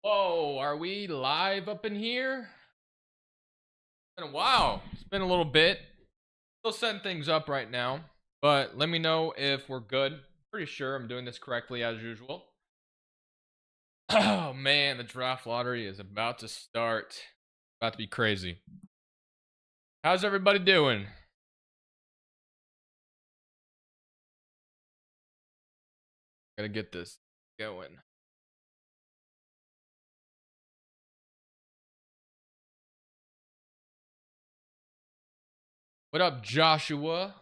Whoa, are we live up in here? It's been a while. It's been a little bit. Still setting things up right now, but let me know if we're good. Pretty sure I'm doing this correctly as usual. Oh man, the draft lottery is about to start. About to be crazy. How's everybody doing? Gotta get this going. What up, Joshua?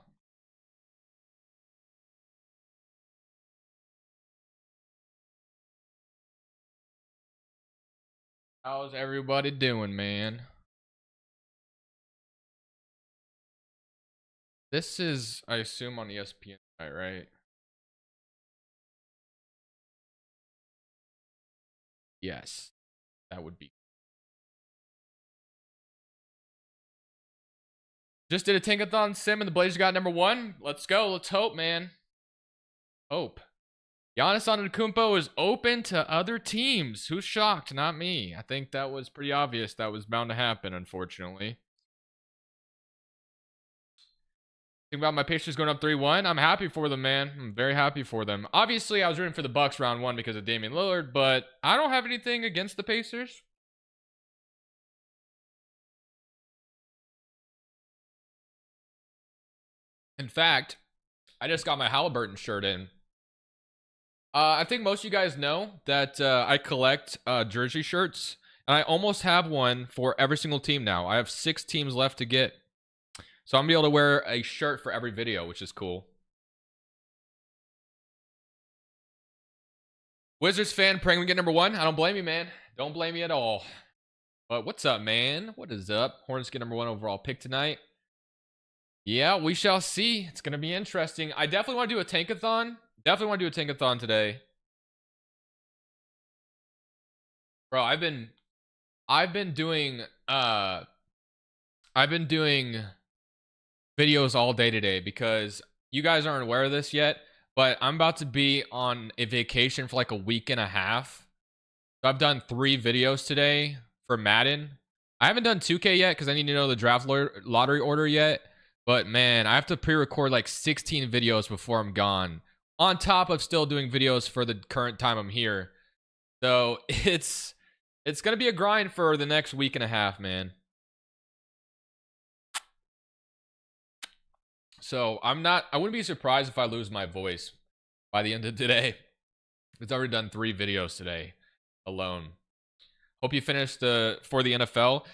How's everybody doing, man? This is, I assume, on ESPN, right? Yes, that would be. Just did a Tankathon sim and the Blazers got #1. Let's go. Let's hope, man. Hope. Giannis Antetokounmpo is open to other teams. Who's shocked? Not me. I think that was pretty obvious. That was bound to happen, unfortunately. Think about my Pacers going up 3-1. I'm happy for them, man. I'm very happy for them. Obviously, I was rooting for the Bucks round 1 because of Damian Lillard, but I don't have anything against the Pacers. In fact, I just got my Halliburton shirt in. I think most of you guys know that I collect jersey shirts, and I almost have one for every single team now. I have 6 teams left to get. So I'm going to be able to wear a shirt for every video, which is cool. Wizards fan praying we get #1. I don't blame you, man. Don't blame me at all. But what's up, man? What is up? Hornets get #1 overall pick tonight. Yeah, we shall see. It's going to be interesting. I definitely want to do a Tankathon. Definitely want to do a Tankathon today. Bro, I've been doing videos all day today because you guys aren't aware of this yet, but I'm about to be on a vacation for like a week and a half. So I've done 3 videos today for Madden. I haven't done 2K yet because I need to know the draft lottery order yet. But man, I have to pre-record like 16 videos before I'm gone. On top of still doing videos for the current time I'm here. So it's gonna be a grind for the next week and a half, man. So I wouldn't be surprised if I lose my voice by the end of today. It's already done 3 videos today alone. Hope you finished for the NFL.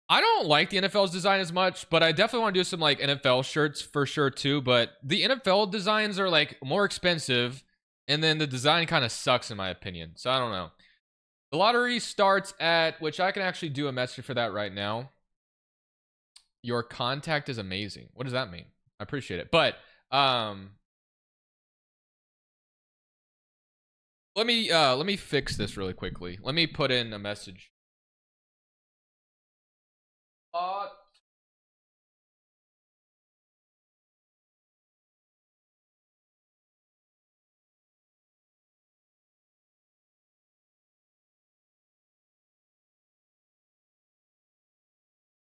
I don't like the NFL's design as much, but I definitely want to do some like NFL shirts for sure too. But the NFL designs are like more expensive, and then the design kind of sucks in my opinion. So I don't know. The lottery starts at, which I can actually do a message for that right now. Your contact is amazing. What does that mean? I appreciate it. But let me fix this really quickly. Let me put in a message.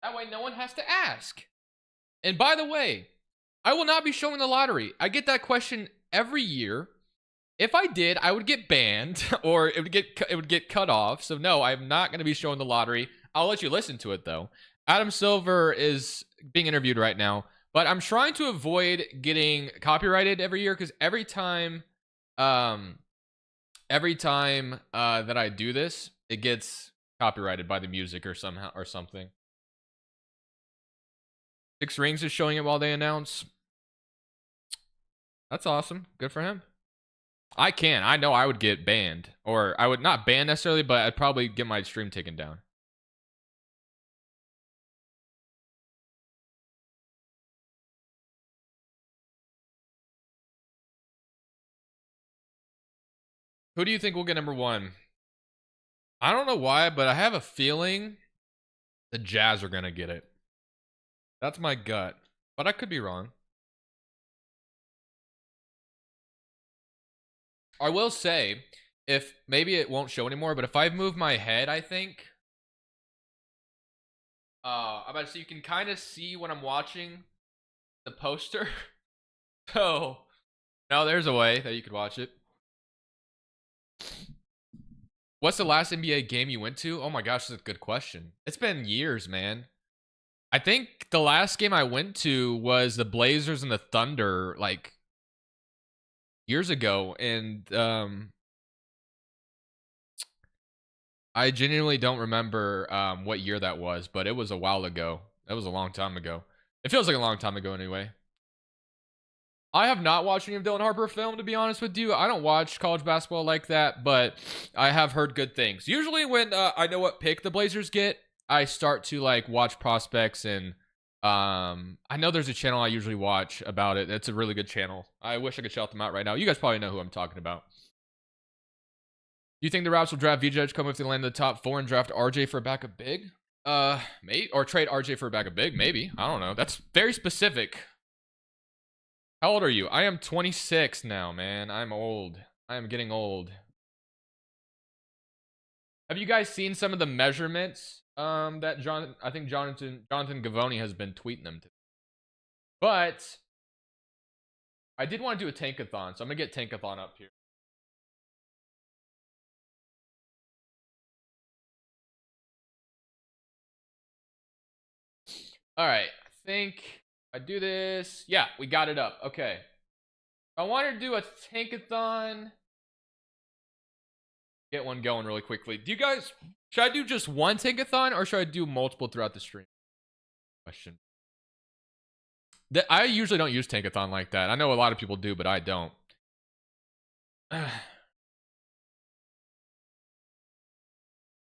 That way no one has to ask. And by the way, I will not be showing the lottery. I get that question every year. If I did, I would get banned or it would get cut off. So no, I'm not going to be showing the lottery. I'll let you listen to it though. Adam Silver is being interviewed right now, but I'm trying to avoid getting copyrighted every year because every time that I do this, it gets copyrighted by the music or somehow or something. 6 Rings is showing it while they announce. That's awesome. Good for him. I know I would get banned. Or I would not ban necessarily, but I'd probably get my stream taken down. Who do you think will get #1? I don't know why, but I have a feeling the Jazz are going to get it. That's my gut. But I could be wrong. I will say, if maybe it won't show anymore, but if I move my head, I think I'm about to say you can kind of see when I'm watching the poster. So no, there's a way that you could watch it. What's the last NBA game you went to? Oh my gosh, that's a good question. It's been years, man. I think the last game I went to was the Blazers and the Thunder, like years ago, and I genuinely don't remember what year that was, but it was a while ago. That was a long time ago. It feels like a long time ago anyway. I have not watched any of Dylan Harper film, to be honest with you. I don't watch college basketball like that, but I have heard good things. Usually when I know what pick the Blazers get, I start to like watch prospects, and I know there's a channel I usually watch about it. It's a really good channel. I wish I could shout them out right now. You guys probably know who I'm talking about. Do you think the Raps will draft VJ come if they land in the top 4 and draft RJ for a backup big? Maybe, or trade RJ for a backup big, maybe. I don't know. That's very specific. How old are you? I am 26 now, man. I'm old. I am getting old. Have you guys seen some of the measurements that I think Jonathan Gavoni has been tweeting them to? But I did want to do a Tankathon, so I'm gonna get Tankathon up here. All right, I think I do this. Yeah, we got it up. Okay. I wanted to do a Tankathon. Get one going really quickly. Do you guys, should I do just one Tankathon or should I do multiple throughout the stream? Question. I usually don't use Tankathon like that. I know a lot of people do, but I don't.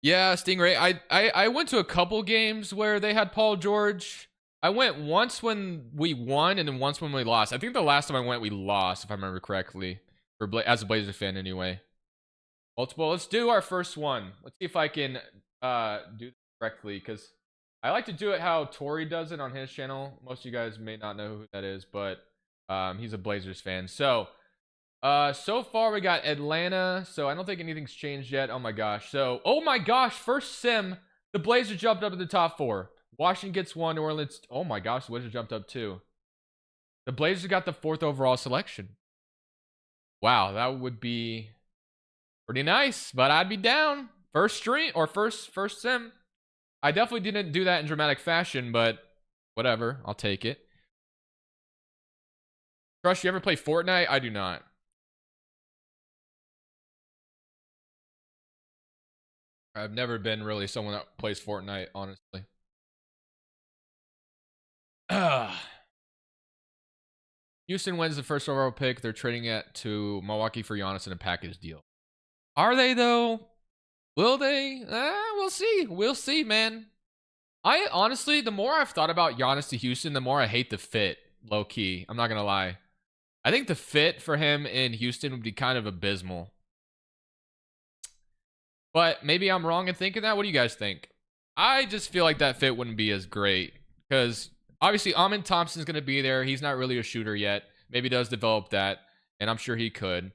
Yeah, Stingray. I went to a couple games where they had Paul George. I went once when we won and then once when we lost. I think the last time I went, we lost, if I remember correctly. As a Blazers fan, anyway. Multiple. Let's do our first one. Let's see if I can do this correctly, because I like to do it how Tori does it on his channel. Most of you guys may not know who that is, but he's a Blazers fan. So far we got Atlanta. So I don't think anything's changed yet. Oh my gosh. So, oh my gosh, first sim, the Blazers jumped up to the top 4. Washington gets 1. New Orleans. Oh my gosh, the Wizards jumped up 2. The Blazers got the 4th overall selection. Wow, that would be pretty nice, but I'd be down. First stream or first sim. I definitely didn't do that in dramatic fashion, but whatever. I'll take it. Crush, you ever play Fortnite? I do not. I've never been really someone that plays Fortnite, honestly. Houston wins the first overall pick. They're trading it to Milwaukee for Giannis in a package deal. Are they, though? Will they? We'll see. We'll see, man. I honestly, the more I've thought about Giannis to Houston, the more I hate the fit, low key. I'm not going to lie. I think the fit for him in Houston would be kind of abysmal. But maybe I'm wrong in thinking that. What do you guys think? I just feel like that fit wouldn't be as great because obviously Amin Thompson's going to be there. He's not really a shooter yet. Maybe does develop that, and I'm sure he could.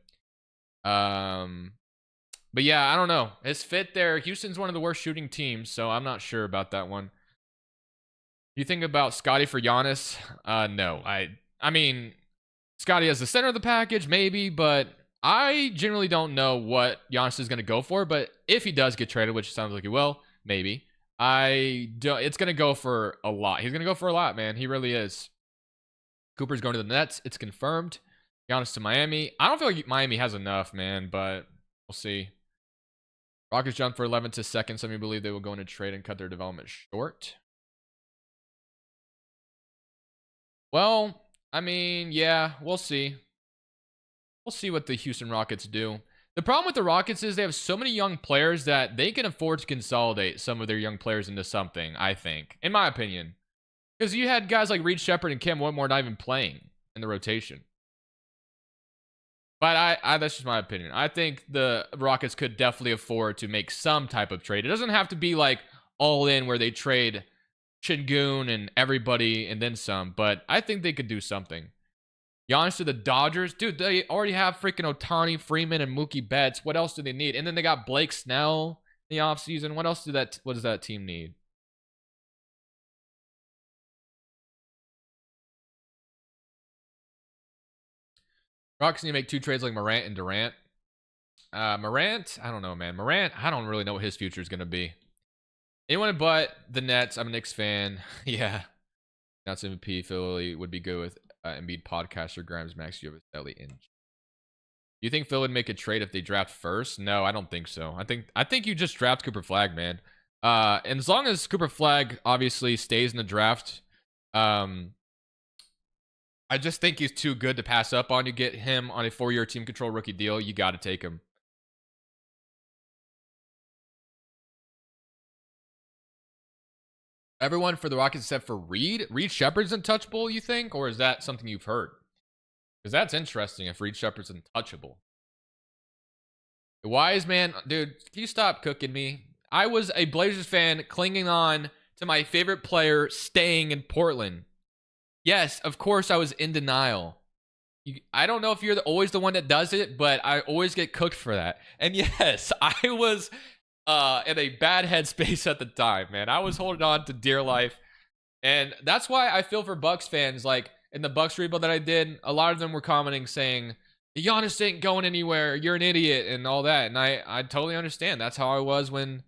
But yeah, I don't know. His fit there, Houston's one of the worst shooting teams, so I'm not sure about that one. You think about Scotty for Giannis? No. I mean, Scotty as the center of the package, maybe, but I generally don't know what Giannis is going to go for. But if he does get traded, which sounds like he will, maybe, it's going to go for a lot. He's going to go for a lot, man. He really is. Cooper's going to the Nets. It's confirmed. Giannis to Miami. I don't feel like Miami has enough, man, but we'll see. Rockets jumped for 11 to second. Some of you believe they will go into trade and cut their development short. Well, I mean, yeah, we'll see. We'll see what the Houston Rockets do. The problem with the Rockets is they have so many young players that they can afford to consolidate some of their young players into something, I think, in my opinion. Because you had guys like Reed Shepherd and Cam Whitmore not even playing in the rotation. But that's just my opinion. I think the Rockets could definitely afford to make some type of trade. It doesn't have to be like all in where they trade Şengün and everybody and then some. But I think they could do something. Giannis to the Dodgers. Dude, they already have freaking Ohtani, Freeman, and Mookie Betts. What else do they need? And then they got Blake Snell in the offseason. What else what does that team need? Rockets need to make 2 trades like Morant and Durant. Morant, I don't know, man. Morant, I don't really know what his future is going to be. Anyone but the Nets. I'm a Knicks fan. Yeah. That's MVP. Philly would be good with Embiid podcaster Grimes, Max, you have a Ellie in. Do you think Phil would make a trade if they draft first? No, I don't think so. I think you just draft Cooper Flag, man. And as long as Cooper Flag obviously stays in the draft, I just think he's too good to pass up on. You get him on a 4-year team control rookie deal, you got to take him. Everyone for the Rockets except for Reed. Reed Shepard's untouchable, you think? Or is that something you've heard? Because that's interesting if Reed Shepard's untouchable. Wise man, dude, can you stop cooking me? I was a Blazers fan clinging on to my favorite player staying in Portland. Yes, of course I was in denial. I don't know if you're always the one that does it, but I always get cooked for that. And yes, I was in a bad headspace at the time, man. I was holding on to dear life. And that's why I feel for Bucks fans. Like, in the Bucks rebuild that I did, a lot of them were commenting saying, Giannis ain't going anywhere, you're an idiot, and all that. And I totally understand. That's how I was when,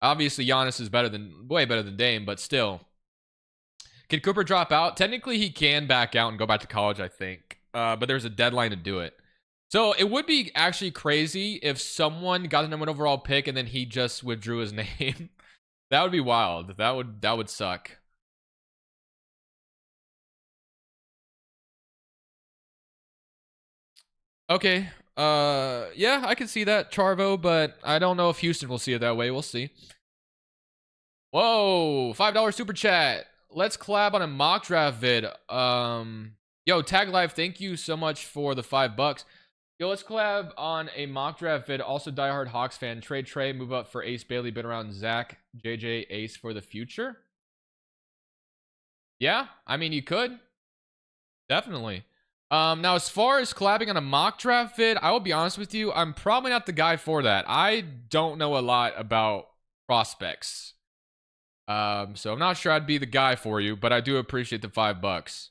obviously, Giannis is way better than Dame, but still. Can Cooper drop out? Technically, he can back out and go back to college, I think. But there's a deadline to do it. So it would be actually crazy if someone got the number 1 overall pick and then he just withdrew his name. That would be wild. That would suck. Okay. Yeah, I can see that, Charvo, but I don't know if Houston will see it that way. We'll see. Whoa, $5 super chat. Let's collab on a mock draft vid. Yo, Tag Live, thank you so much for the $5. Yo, let's collab on a mock draft vid. Also, diehard Hawks fan. Trade Trey, move up for Ace Bailey, been around Zach, JJ, Ace for the future. Yeah, I mean, you could. Definitely. Now, as far as collabing on a mock draft vid, I will be honest with you, I'm probably not the guy for that. I don't know a lot about prospects. So I'm not sure I'd be the guy for you, but I do appreciate the $5.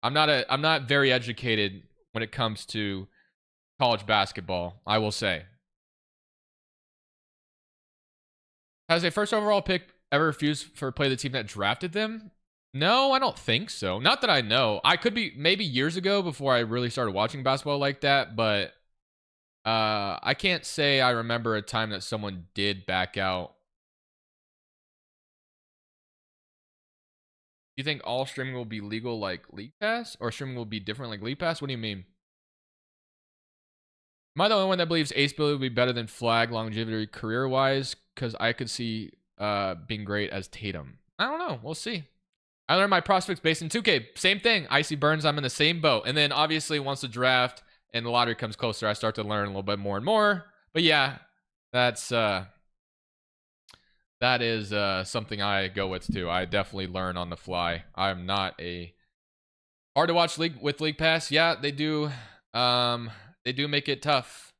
I'm not very educated when it comes to college basketball, I will say. Has a first overall pick ever refused for play the team that drafted them? No, I don't think so. Not that I know. I could be maybe years ago before I really started watching basketball like that, but I can't say I remember a time that someone did back out. Do you think all streaming will be legal like League Pass, or streaming will be different like League Pass? What do you mean? Am I the only one that believes Ace Billy would be better than Flag longevity career-wise? Because I could see being great as Tatum. I don't know. We'll see. I learned my prospects based in 2K. Same thing. Icy Burns, I'm in the same boat. And then obviously once the draft and the lottery comes closer, I start to learn a little bit more and more. But yeah, that is something I go with too. I definitely learn on the fly. I'm not a hard to watch league with League Pass. Yeah, they do. They do make it tough.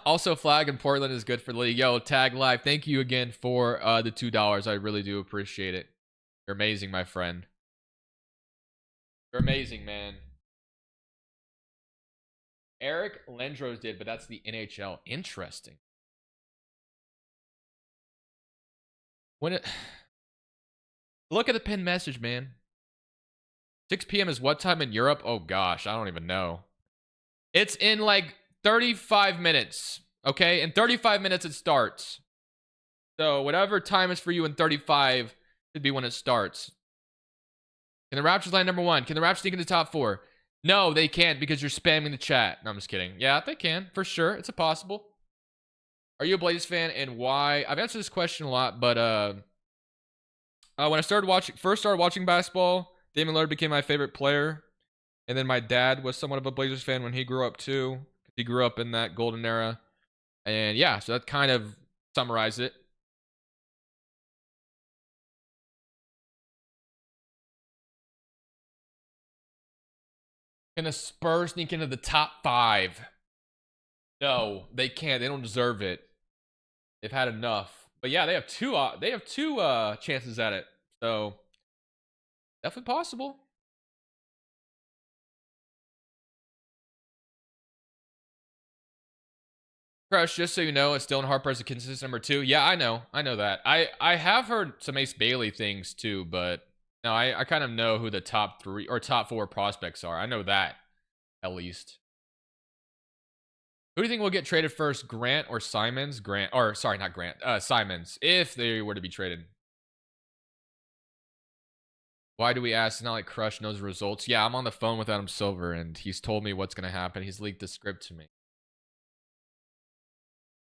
Also, Flag in Portland is good for the league. Yo, Tag Live, thank you again for the $2. I really do appreciate it. You're amazing, my friend. You're amazing, man. Eric Lendros did, but that's the NHL. Interesting. Look at the pinned message, man. 6 p.m. is what time in Europe? Oh gosh, I don't even know. It's in like 35 minutes. Okay, in 35 minutes it starts. So whatever time is for you in 35 should be when it starts. Can the Raptors land number 1? Can the Raptors sneak into the top 4? No, they can't because you're spamming the chat. No, I'm just kidding. Yeah, they can for sure. It's a possible. Are you a Blazers fan and why? I've answered this question a lot, but when I first started watching basketball, Damian Lillard became my favorite player, and then my dad was somewhat of a Blazers fan when he grew up too. He grew up in that golden era, and yeah, so that kind of summarized it. Can the Spurs sneak into the top 5? No, they can't. They don't deserve it. They've had enough. But yeah, they have two. Chances at it. So definitely possible. Crush, just so you know, it's Dylan Harper as a consistent number 2. Yeah, I know that. I have heard some Ace Bailey things too, but no, I kind of know who the top 3 or top 4 prospects are. I know that at least. Who do you think will get traded first, Grant or Simons? Grant, or sorry, not Grant. Simons, if they were to be traded. Why do we ask? It's not like Crush knows the results. Yeah, I'm on the phone with Adam Silver, and he's told me what's gonna happen. He's leaked the script to me.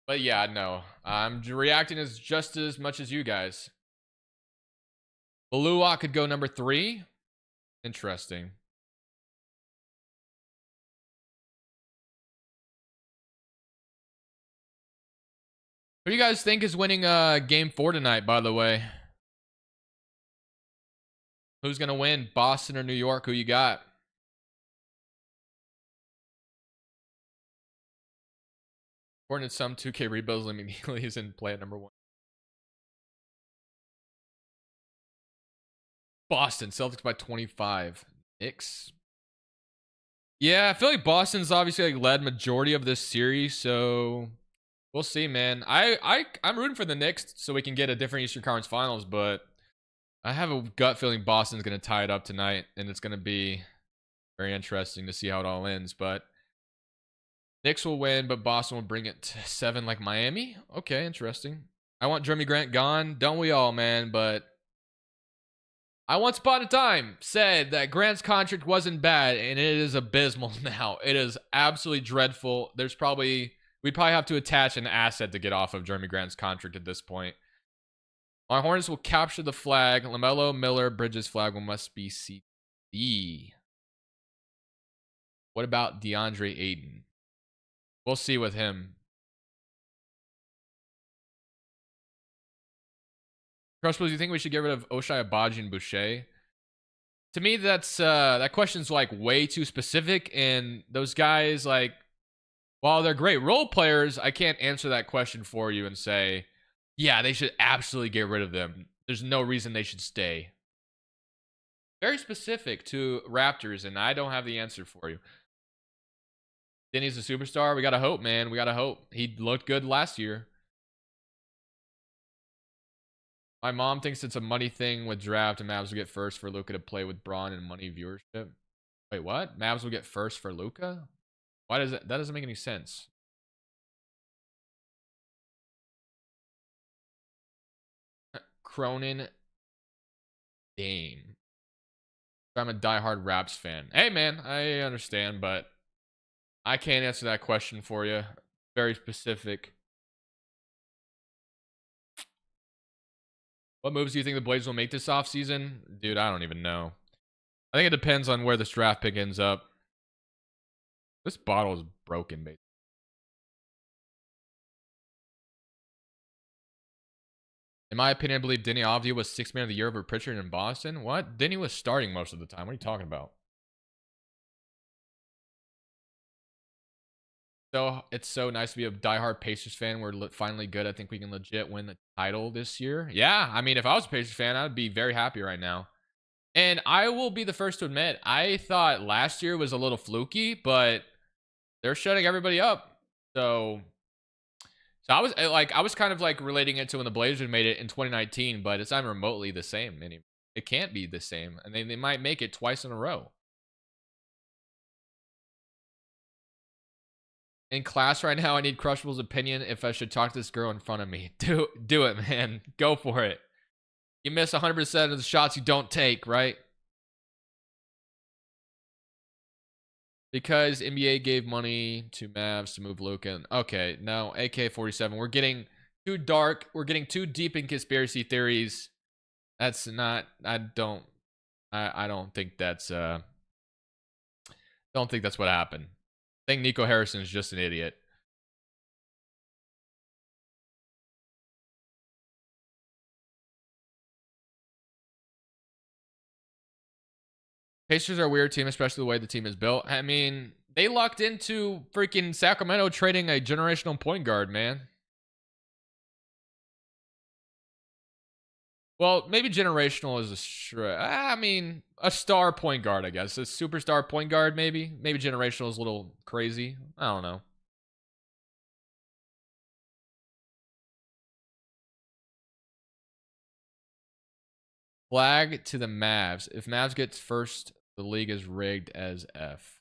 But yeah, no, I'm reacting as just as much as you guys. Balua could go number 3. Interesting. Who do you guys think is winning game 4 tonight, by the way? Who's gonna win? Boston or New York? Who you got? According to some 2K rebuilds, immediately is in play at number 1. Boston, Celtics by 25. Knicks. Yeah, I feel like Boston's obviously like led majority of this series, so we'll see, man. I'm rooting for the Knicks so we can get a different Eastern Conference Finals, but I have a gut feeling Boston's going to tie it up tonight, and it's going to be very interesting to see how it all ends. But Knicks will win, but Boston will bring it to 7 like Miami. Okay, interesting. I want Jeremy Grant gone. Don't we all, man? But I once upon a time said that Grant's contract wasn't bad, and it is abysmal now. It is absolutely dreadful. We'd probably have to attach an asset to get off of Jeremy Grant's contract at this point. My Hornets will capture the flag. LaMelo, Miller, Bridges flag must be CD. What about DeAndre Ayton? We'll see with him. Crushables, do you think we should get rid of Ochai Agbaji and Boucher? To me, that question's like way too specific, and those guys, like, while they're great role players, I can't answer that question for you and say, yeah, they should absolutely get rid of them. There's no reason they should stay. Very specific to Raptors, and I don't have the answer for you. Denny's a superstar. We gotta hope, man. We gotta hope. He looked good last year. My mom thinks it's a money thing with draft, and Mavs will get first for Luka to play with Braun and money viewership. Wait, what? Mavs will get first for Luka? Why does it? That doesn't make any sense. Cronin Dame. I'm a diehard Raps fan. Hey, man, I understand, but I can't answer that question for you. Very specific. What moves do you think the Blazers will make this offseason? Dude, I don't even know. I think it depends on where this draft pick ends up. This bottle is broken, basically. In my opinion, I believe Denny Avdija was 6th man of the year over Pritchard in Boston. What? Denny was starting most of the time. What are you talking about? So it's so nice to be a diehard Pacers fan. We're finally good. I think we can legit win the title this year. Yeah, I mean, if I was a Pacers fan, I'd be very happy right now. And I will be the first to admit, I thought last year was a little fluky, but they're shutting everybody up. So I was kind of like relating it to when the Blazers made it in 2019, but it's not remotely the same anymore. It can't be the same, and they might make it twice in a row. In class right now, I need Crushable's opinion if I should talk to this girl in front of me. Do it, man. Go for it. You miss 100% of the shots you don't take, right? Because NBA gave money to Mavs to move Luka. Okay, no, AK-47. We're getting too dark. We're getting too deep in conspiracy theories. That's not. I don't think that's. Don't think that's what happened. I think Nico Harrison is just an idiot. Pacers are a weird team, especially the way the team is built. I mean, they lucked into freaking Sacramento trading a generational point guard, man. Well, maybe generational is I mean, a star point guard, I guess. A superstar point guard, maybe. Maybe generational is a little crazy. I don't know. Flag to the Mavs. If Mavs gets first, the league is rigged as F.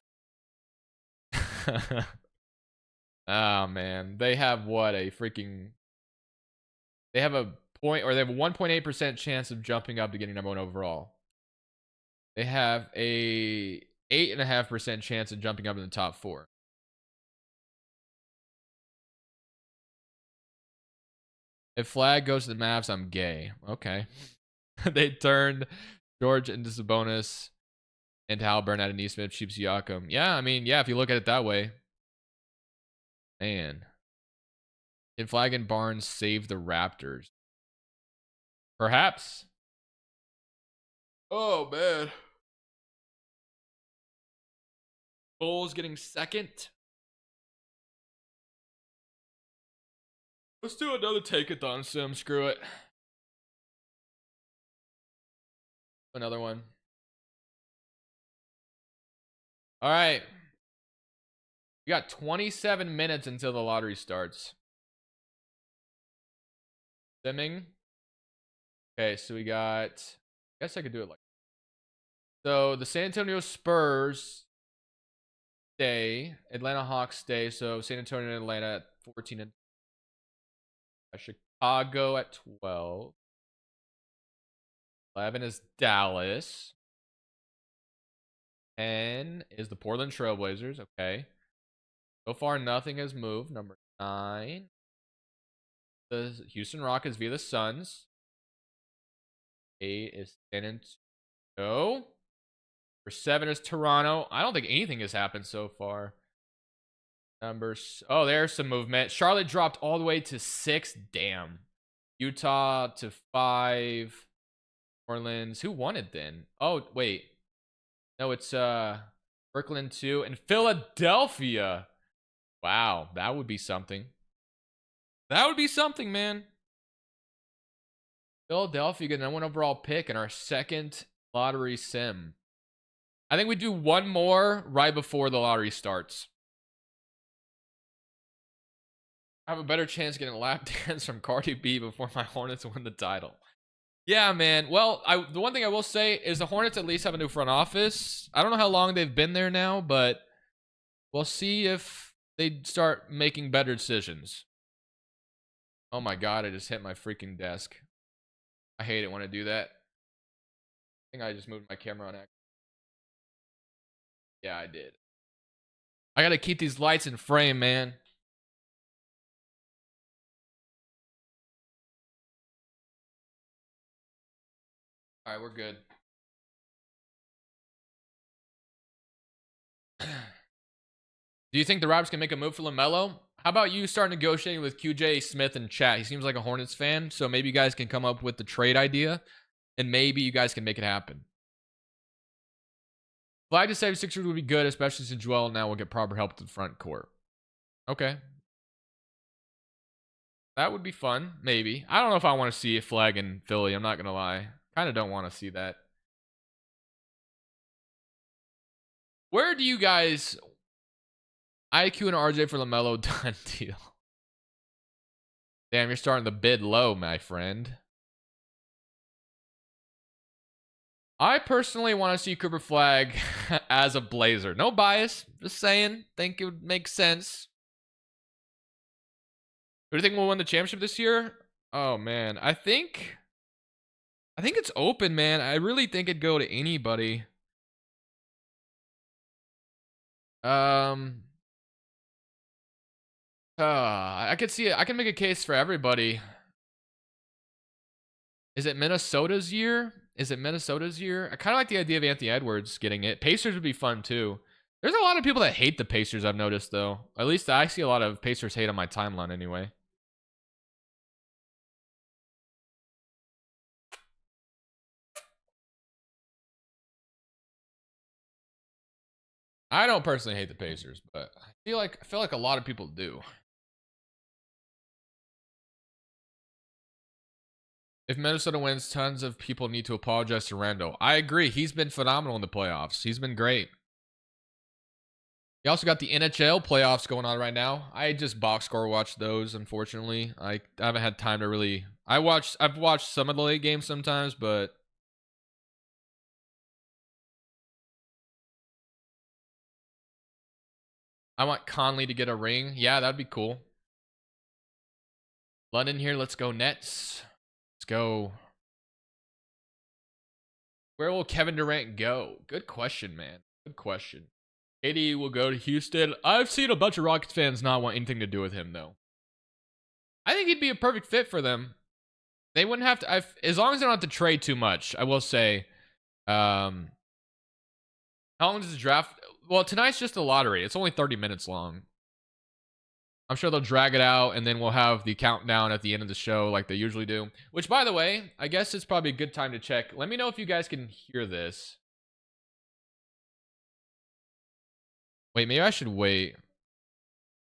Oh, man. They have what? A freaking... They have a point, or they have a 1.8% chance of jumping up to getting number 1 overall. They have a 8.5% chance of jumping up in the top 4. If Flag goes to the Mavs, I'm gay. Okay. They turned George into Sabonis and Halliburton out of Neesmith, Chief Siakam. Yeah, I mean, yeah, if you look at it that way. Man. Can Flag and Barnes save the Raptors? Perhaps. Oh, man. Bulls getting second. Let's do another Tankathon sim. Screw it. Another one. All right. We got 27 minutes until the lottery starts. Simming. Okay, so we got... I guess I could do it like... So the San Antonio Spurs stay. Atlanta Hawks stay. So San Antonio and Atlanta at 14 and... Chicago at 12. 11 is Dallas. 10 is the Portland Trailblazers. Okay. So far, nothing has moved. Number 9. The Houston Rockets via the Suns. 8 is San Antonio. Number 7 is Toronto. I don't think anything has happened so far. Oh, there's some movement. Charlotte dropped all the way to 6. Damn. Utah to 5. Orleans. Who won it then? Oh, wait. No, it's Brooklyn 2 and Philadelphia. Wow, that would be something. That would be something, man. Philadelphia getting number 1 overall pick in our second lottery sim. I think we do one more right before the lottery starts. I have a better chance getting a lap dance from Cardi B before my Hornets win the title. Yeah, man. Well, the one thing I will say is the Hornets at least have a new front office. I don't know how long they've been there now, but we'll see if they start making better decisions. Oh my god, I just hit my freaking desk. I hate it when I do that. I think I just moved my camera on accident. Yeah, I did. I gotta keep these lights in frame, man. All right, we're good. Do you think the Raptors can make a move for LaMelo? How about you start negotiating with QJ Smith in chat? He seems like a Hornets fan, so maybe you guys can come up with the trade idea, and maybe you guys can make it happen. Flag to 76ers would be good, especially since Joel now will get proper help to the front court. Okay. That would be fun, maybe. I don't know if I want to see a Flag in Philly. I'm not going to lie. Kind of don't want to see that. Where do you guys... IQ and RJ for LaMelo, done deal. Damn, you're starting to bid low, my friend. I personally want to see Cooper Flag as a Blazer. No bias. Just saying. Think it would make sense. Who do you think will win the championship this year? Oh, man. I think it's open, man. I really think it'd go to anybody. I could see it. I can make a case for everybody. Is it Minnesota's year? I kind of like the idea of Anthony Edwards getting it. Pacers would be fun too. There's a lot of people that hate the Pacers, I've noticed, though. At least I see a lot of Pacers hate on my timeline anyway. I don't personally hate the Pacers, but I feel like a lot of people do. If Minnesota wins, tons of people need to apologize to Randall. I agree. He's been phenomenal in the playoffs. He's been great. You also got the NHL playoffs going on right now. I just box score watched those, unfortunately. I haven't had time to really. I've watched some of the late games sometimes, but I want Conley to get a ring. Yeah, that'd be cool. London here. Let's go Nets. Let's go. Where will Kevin Durant go? Good question, man. Good question. KD will go to Houston. I've seen a bunch of Rockets fans not want anything to do with him, though. I think he'd be a perfect fit for them. They wouldn't have to, as long as they don't have to trade too much. I will say, how long does the draft? Well, tonight's just a lottery. It's only 30 minutes long. I'm sure they'll drag it out, and then we'll have the countdown at the end of the show like they usually do. Which, by the way, I guess it's probably a good time to check. Let me know if you guys can hear this. Wait, maybe I should wait. Let's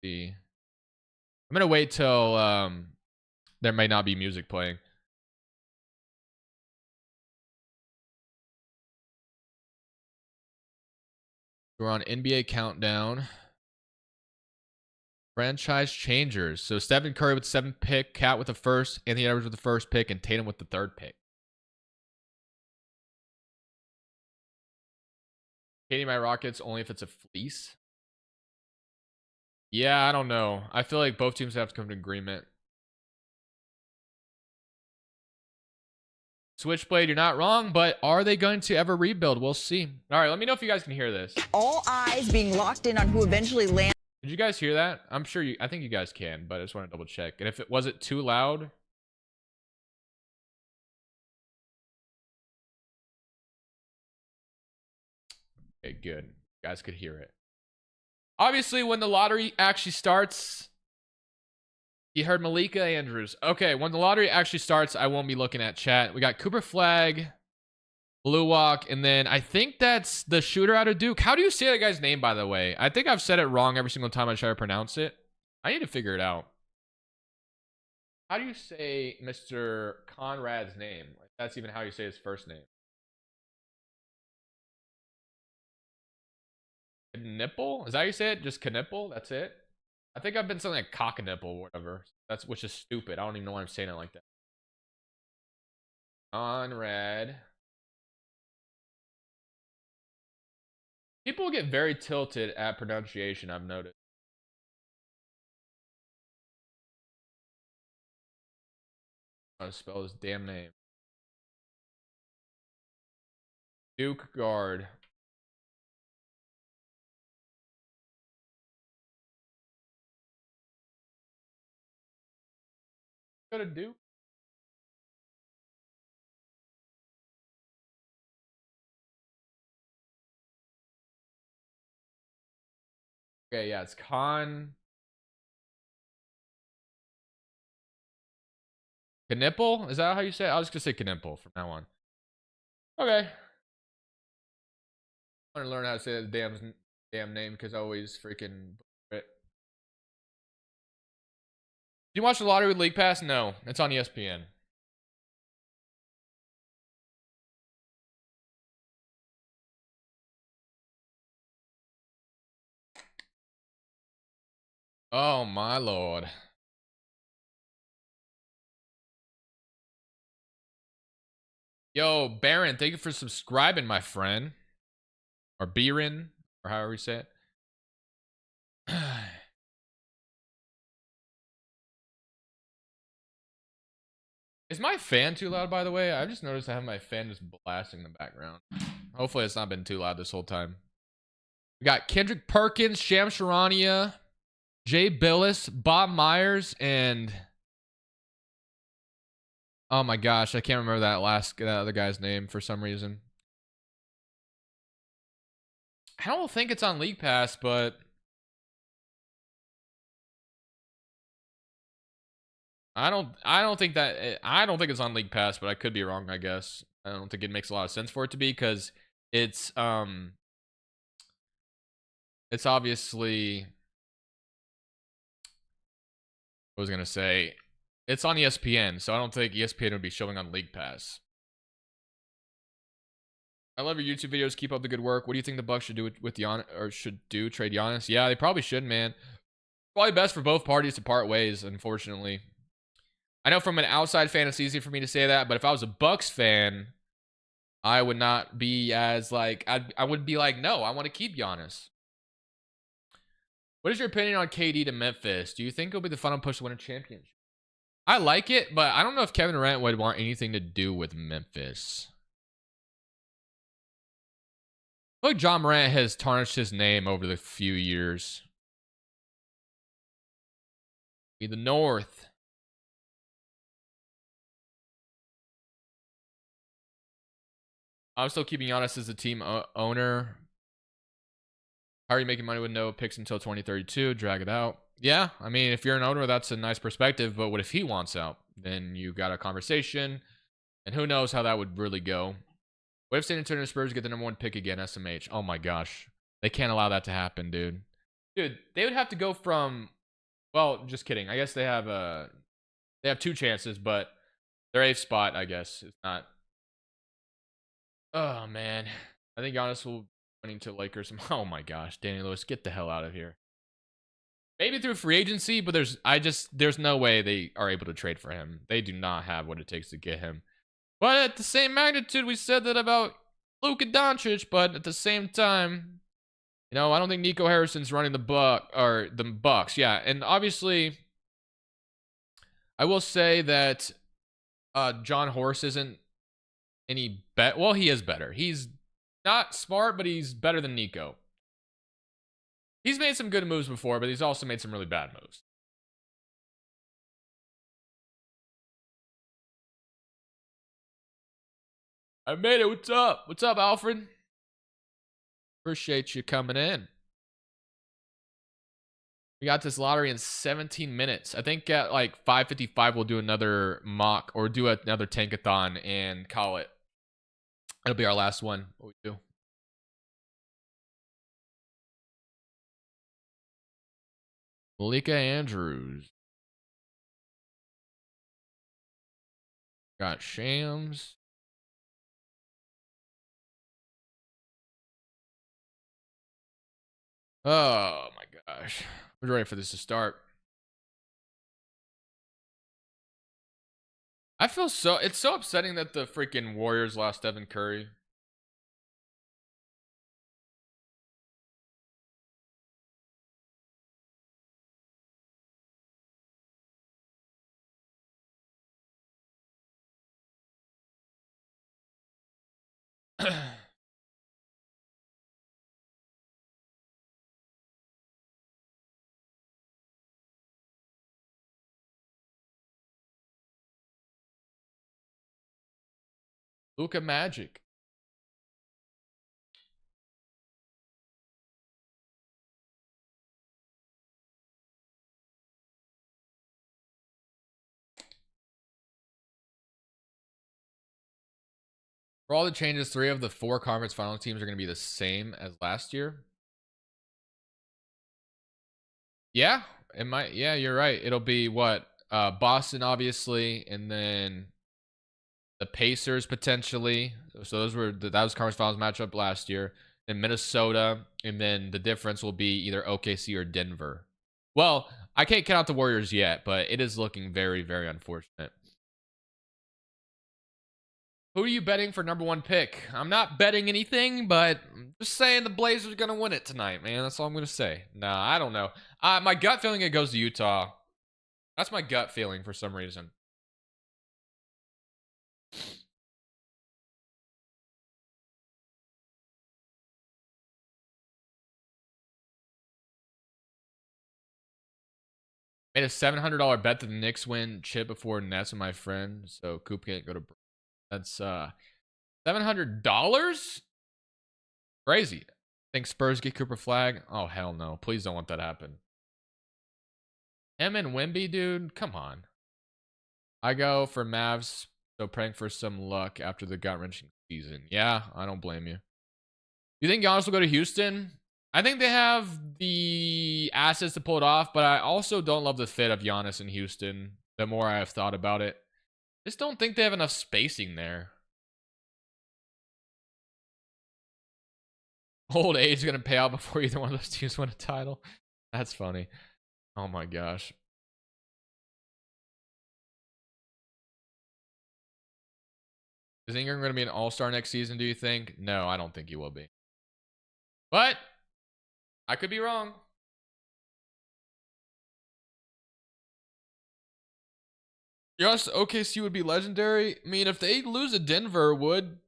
see. I'm going to wait till there may not be music playing. We're on NBA countdown. Franchise changers. So Stephen Curry with the 7th pick, Cat with the 1st, Anthony Edwards with the 1st pick, and Tatum with the 3rd pick. Katie, my Rockets only if it's a fleece. Yeah, I don't know. I feel like both teams have to come to agreement. Switchblade, you're not wrong, but are they going to ever rebuild? We'll see. All right, let me know if you guys can hear this. All eyes being locked in on who eventually lands. Did you guys hear that? I'm sure you. I think you guys can, but I just want to double check. And if it was it too loud? Okay, good. You guys could hear it. Obviously, when the lottery actually starts, you heard Malika Andrews. Okay, when the lottery actually starts, I won't be looking at chat. We got Cooper Flag, Blue Walk, and then I think that's the shooter out of Duke. How do you say that guy's name, by the way? I think I've said it wrong every single time I try to pronounce it. I need to figure it out. How do you say Mr. Conrad's name? Like, that's even how you say his first name. Knipple? Is that how you say it? Just Knipple? That's it? I think I've been something like Cockanipple or whatever. Which is stupid. I don't even know why I'm saying it like that. Conrad. People get very tilted at pronunciation, I've noticed. How to spell his damn name. Duke guard. Go to Duke. Okay, yeah, it's Knipple? Is that how you say it? I was gonna say Knipple from now on. Okay. I want to learn how to say that damn name because I always freaking it. Did you watch the lottery with League Pass? No, it's on ESPN. Oh my lord. Yo, Baron, thank you for subscribing, my friend. Or Birin, or however you say it. Is my fan too loud, by the way? I just noticed I have my fan just blasting in the background. Hopefully it's not been too loud this whole time. We got Kendrick Perkins, Sham Charania, Jay Billis, Bob Myers, and... Oh my gosh, I can't remember that other guy's name for some reason. I don't think it's on League Pass, but... I don't think it's on League Pass, but I could be wrong, I guess. I don't think it makes a lot of sense for it to be because it's it's obviously, I was gonna say, it's on ESPN, so I don't think ESPN would be showing on League Pass. I love your YouTube videos. Keep up the good work. What do you think the Bucks should do with Giannis, or should do trade Giannis? Yeah, they probably should, man. Probably best for both parties to part ways, unfortunately. I know from an outside fan, it's easy for me to say that, but if I was a Bucks fan, I would not be as like, I would be like, no, I want to keep Giannis. What is your opinion on KD to Memphis? Do you think it'll be the final push to win a championship? I like it, but I don't know if Kevin Durant would want anything to do with Memphis. Look, John Morant has tarnished his name over the few years. Be the North. I'm still keeping Giannis as the team owner. How are you making money with no picks until 2032? Drag it out. Yeah, I mean, if you're an owner, that's a nice perspective. But what if he wants out? Then you got a conversation, and who knows how that would really go. What if San Antonio Spurs get the #1 pick again? SMH. Oh my gosh, they can't allow that to happen, dude. Dude, they would have to go from. Well, just kidding. I guess they have 2 chances, but their 8th spot, I guess, is not. Oh man, I think Giannis will winning to Lakers. Oh my gosh, Danny Lewis, get the hell out of here. Maybe through free agency, but there's no way they are able to trade for him. They do not have what it takes to get him. But at the same magnitude, we said that about Luka Doncic. But at the same time, you know, I don't think Nico Harrison's running the Bucks. Yeah, and obviously, I will say that John Horst isn't any bet. Well, he is better. He's not smart, but he's better than Nico. He's made some good moves before, but he's also made some really bad moves. I made it. What's up? What's up, Alfred? Appreciate you coming in. We got this lottery in 17 minutes. I think at like 5:55 we'll do another mock or do another tankathon and call it. It'll be our last one. What we do. Malika Andrews. Got Shams. Oh my gosh. We're ready for this to start. I feel so, it's so upsetting that the freaking Warriors lost Stephen Curry. Luka Magic. For all the changes, 3 of the 4 conference final teams are going to be the same as last year. Yeah, it might. Yeah, you're right. It'll be what? Boston, obviously, and then the Pacers potentially. So that was conference finals matchup last year. And Minnesota, and then the difference will be either OKC or Denver. Well, I can't count out the Warriors yet, but it is looking very, very unfortunate. Who are you betting for #1 pick? I'm not betting anything, but I'm just saying the Blazers are going to win it tonight, man. That's all I'm going to say. Nah, I don't know. My gut feeling, it goes to Utah. That's my gut feeling for some reason. Made a $700 bet that the Knicks win chip before Nets with my friend, so Coop can't go to. That's $700. Crazy. Think Spurs get Cooper Flag? Oh hell no! Please don't want that to happen. Him and Wemby, dude, come on. I go for Mavs, so praying for some luck after the gut wrenching season. Yeah, I don't blame you. You think Giannis will go to Houston? I think they have the assets to pull it off, but I also don't love the fit of Giannis in Houston. The more I have thought about it, just don't think they have enough spacing there. Old age is gonna pay out before either one of those teams win a title. That's funny. Oh my gosh. Is Ingram going to be an all-star next season, do you think? No, I don't think he will be. But I could be wrong. Yes, OKC would be legendary. I mean, if they lose to Denver, would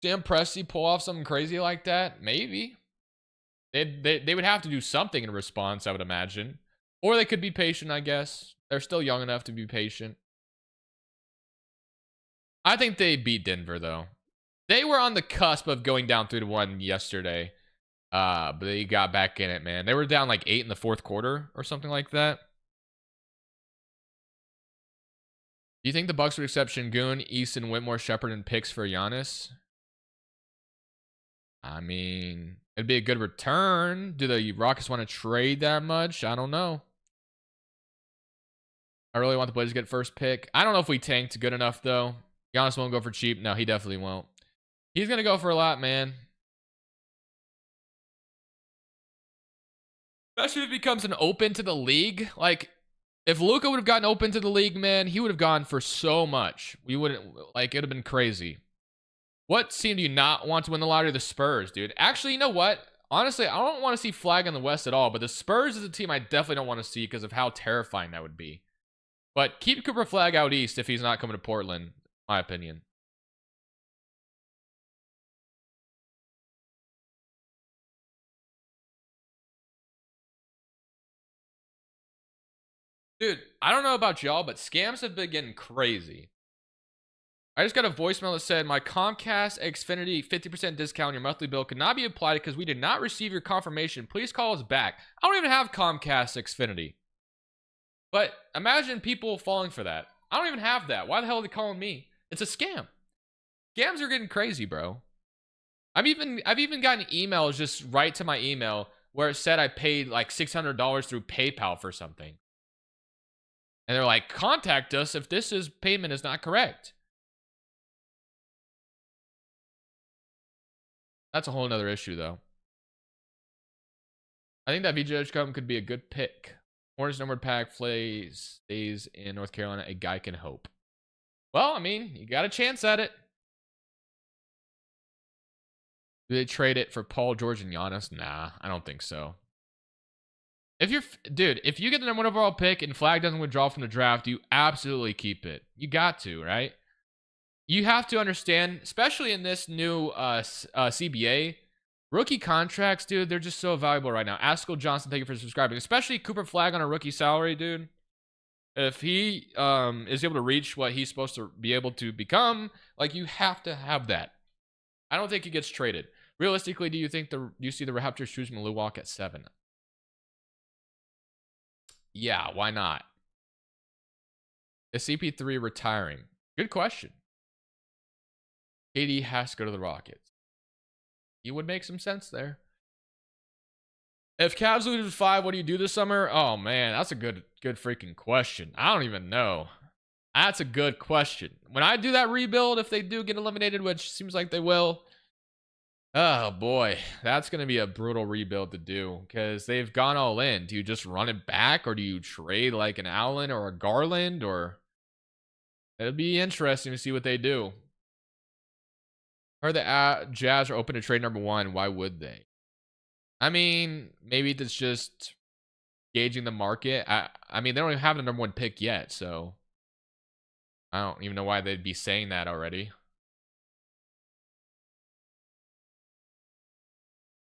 Sam Presti pull off something crazy like that? Maybe. They would have to do something in response, I would imagine. Or they could be patient, I guess. They're still young enough to be patient. I think they beat Denver, though. They were on the cusp of going down 3-1 yesterday. But they got back in it, man. They were down like 8 in the fourth quarter or something like that. Do you think the Bucks would accept Şengün, Easton, Whitmore, Shepard, and picks for Giannis? I mean, it'd be a good return. Do the Rockets want to trade that much? I don't know. I really want the Blazers to get first pick. I don't know if we tanked good enough, though. Giannis won't go for cheap. No, he definitely won't. He's going to go for a lot, man. Especially if he becomes an open to the league. Like, if Luka would have gotten open to the league, man, he would have gone for so much. We wouldn't, like, it would have been crazy. What team do you not want to win the lottery? The Spurs, dude. Actually, you know what? Honestly, I don't want to see Flag in the West at all, but the Spurs is a team I definitely don't want to see because of how terrifying that would be. But keep Cooper Flag out East if he's not coming to Portland, my opinion. Dude, I don't know about y'all, but scams have been getting crazy. I just got a voicemail that said, my Comcast Xfinity 50% discount on your monthly bill could not be applied because we did not receive your confirmation. Please call us back. I don't even have Comcast Xfinity. But imagine people falling for that. I don't even have that. Why the hell are they calling me? It's a scam. Scams are getting crazy, bro. I've even gotten emails just right to my email where it said I paid like $600 through PayPal for something. And they're like, contact us if payment is not correct. That's a whole nother issue, though. I think that VJ Edgecombe could be a good pick. Hornets numbered pack stays in North Carolina. A guy can hope. Well, I mean, you got a chance at it. Do they trade it for Paul George and Giannis? Nah, I don't think so. If you get the number 1 overall pick and Flag doesn't withdraw from the draft, you absolutely keep it. You got to, right? You have to understand, especially in this new CBA, rookie contracts, dude, they're just so valuable right now. Askell Johnson, thank you for subscribing. Especially Cooper Flag on a rookie salary, dude. If he is able to reach what he's supposed to be able to become, like, you have to have that. I don't think he gets traded. Realistically, do you see the Raptors choosing Milwaukee at 7? Yeah, why not? Is CP3 retiring? Good question. KD has to go to the Rockets. He would make some sense there. If Cavs lose 5, what do you do this summer? Oh, man, that's a good freaking question. I don't even know. That's a good question. When I do that rebuild, if they do get eliminated, which seems like they will, oh, boy, that's going to be a brutal rebuild to do because they've gone all in. Do you just run it back or do you trade like an Allen or a Garland? Or it'll be interesting to see what they do. Or the Jazz are open to trade number 1. Why would they? I mean, maybe that's just gauging the market. I mean, they don't even have the number 1 pick yet, so I don't even know why they'd be saying that already.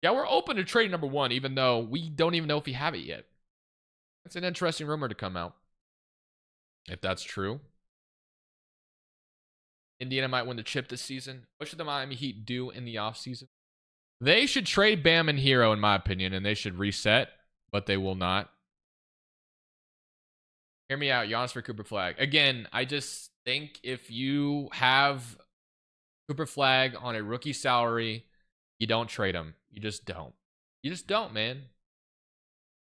Yeah, we're open to trade number 1, even though we don't even know if we have it yet. That's an interesting rumor to come out. If that's true. Indiana might win the chip this season. What should the Miami Heat do in the offseason? They should trade Bam and Hero, in my opinion, and they should reset, but they will not. Hear me out. Giannis for Cooper Flag. Again, I just think if you have Cooper Flag on a rookie salary, you don't trade him. You just don't. You just don't, man.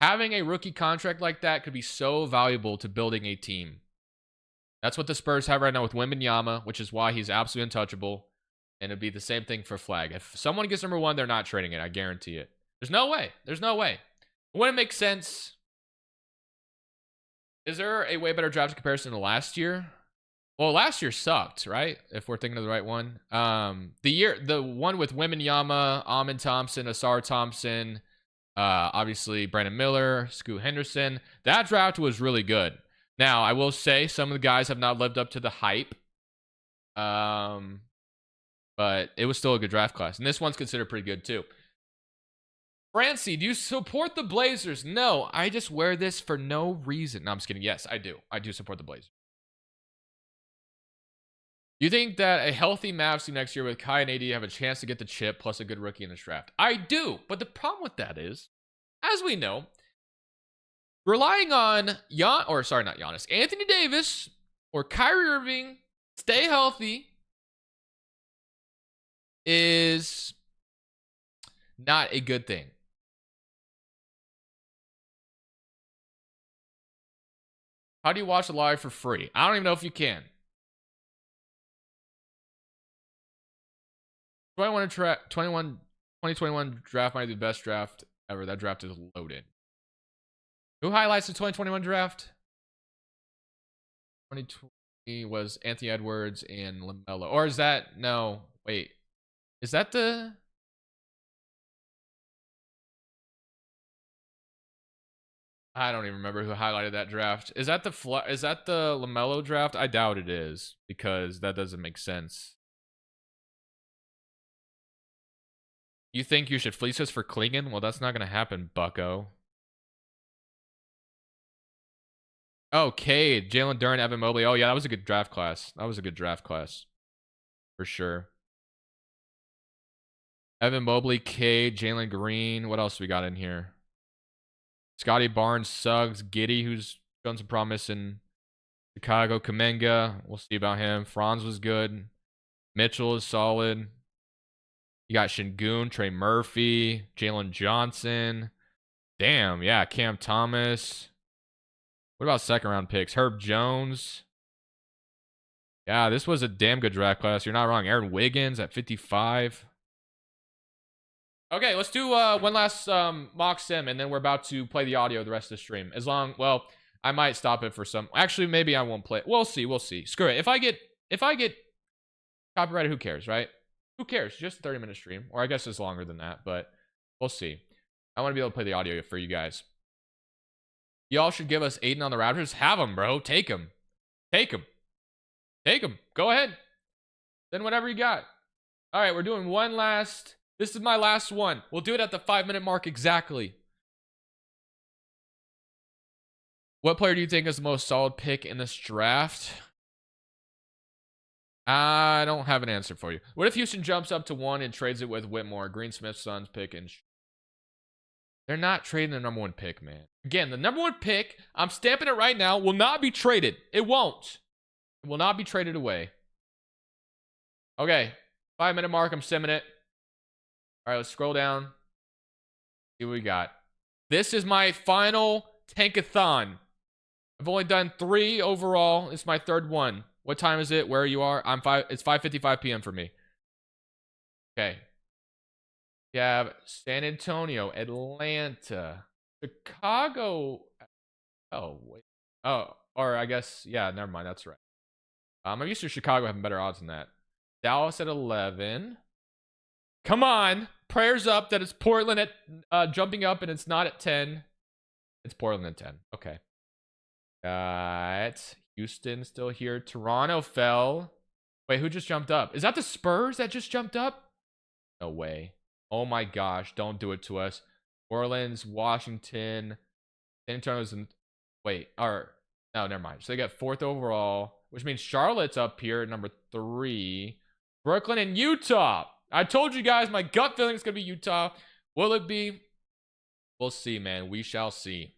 Having a rookie contract like that could be so valuable to building a team. That's what the Spurs have right now with Wembanyama, which is why he's absolutely untouchable. And it'd be the same thing for Flag. If someone gets number 1, they're not trading it. I guarantee it. There's no way. There's no way. It wouldn't make sense. Is there a way better draft comparison to last year? Well, last year sucked, right? If we're thinking of the right one. The one with Wembanyama, Amin Thompson, Asar Thompson, obviously Brandon Miller, Scoot Henderson. That draft was really good. Now, I will say some of the guys have not lived up to the hype. But it was still a good draft class. And this one's considered pretty good too. Francie, do you support the Blazers? No, I just wear this for no reason. No, I'm just kidding. Yes, I do. I do support the Blazers. You think that a healthy Mavs team next year with Kai and AD have a chance to get the chip plus a good rookie in this draft? I do. But the problem with that is, as we know, relying on not Giannis, Anthony Davis or Kyrie Irving stay healthy is not a good thing. How do you watch the live for free? I don't even know if you can. 2021 draft might be the best draft ever. That draft is loaded. Who highlights the 2021 draft? 2020 was Anthony Edwards and LaMelo. Or is that... No. Wait. Is that the... I don't even remember who highlighted that draft. Is that the LaMelo draft? I doubt it is, because that doesn't make sense. You think you should fleece us for Klingon? Well, that's not going to happen, bucko. Oh, Cade, Jalen Duren, Evan Mobley. Oh, yeah, that was a good draft class. That was a good draft class. For sure. Evan Mobley, Cade, Jalen Green. What else we got in here? Scotty Barnes, Suggs, Giddey, who's shown some promise in Chicago. Kuminga, we'll see about him. Franz was good. Mitchell is solid. You got Şengün, Trey Murphy, Jalen Johnson. Damn, yeah, Cam Thomas. What about second round picks? Herb Jones. Yeah, this was a damn good draft class. You're not wrong. Aaron Wiggins at 55. Okay, let's do one last mock sim, and then we're about to play the audio the rest of the stream. Well, I might stop it for some. Actually, maybe I won't play it. We'll see. We'll see. Screw it. If I get copyrighted, who cares, right? Who cares? Just a 30-minute stream, or I guess it's longer than that, but we'll see. I want to be able to play the audio for you guys. Y'all should give us Aiden on the Raptors. Have him, bro. Take him. Take him. Take him. Go ahead. Send whatever you got. All right, we're doing one last. This is my last one. We'll do it at the 5-minute mark exactly. What player do you think is the most solid pick in this draft? I don't have an answer for you. What if Houston jumps up to 1 and trades it with Whitmore, Green Smith's son's pick, and they're not trading the number 1 pick, man. Again, the number 1 pick, I'm stamping it right now, will not be traded. It won't. It will not be traded away. Okay, 5-minute mark, I'm simming it. All right, let's scroll down. See what we got. This is my final Tankathon. I've only done 3 overall. It's my 3rd one. What time is it? Where you are? It's 5:55 p.m. for me. Okay. You have San Antonio, Atlanta, Chicago. Oh, wait. Oh, or I guess, yeah, never mind. That's right. I'm used to Chicago having better odds than that. Dallas at 11. Come on. Prayers up that it's Portland at jumping up and it's not at 10. It's Portland at 10. Okay. Got Houston still here. Toronto fell. Wait, who just jumped up? Is that the Spurs that just jumped up? No way. Oh my gosh. Don't do it to us. Orleans, Washington, San Antonio's in. Wait, or no, never mind. So they got 4th overall, which means Charlotte's up here at number 3. Brooklyn and Utah. I told you guys my gut feeling is going to be Utah. Will it be? We'll see, man. We shall see.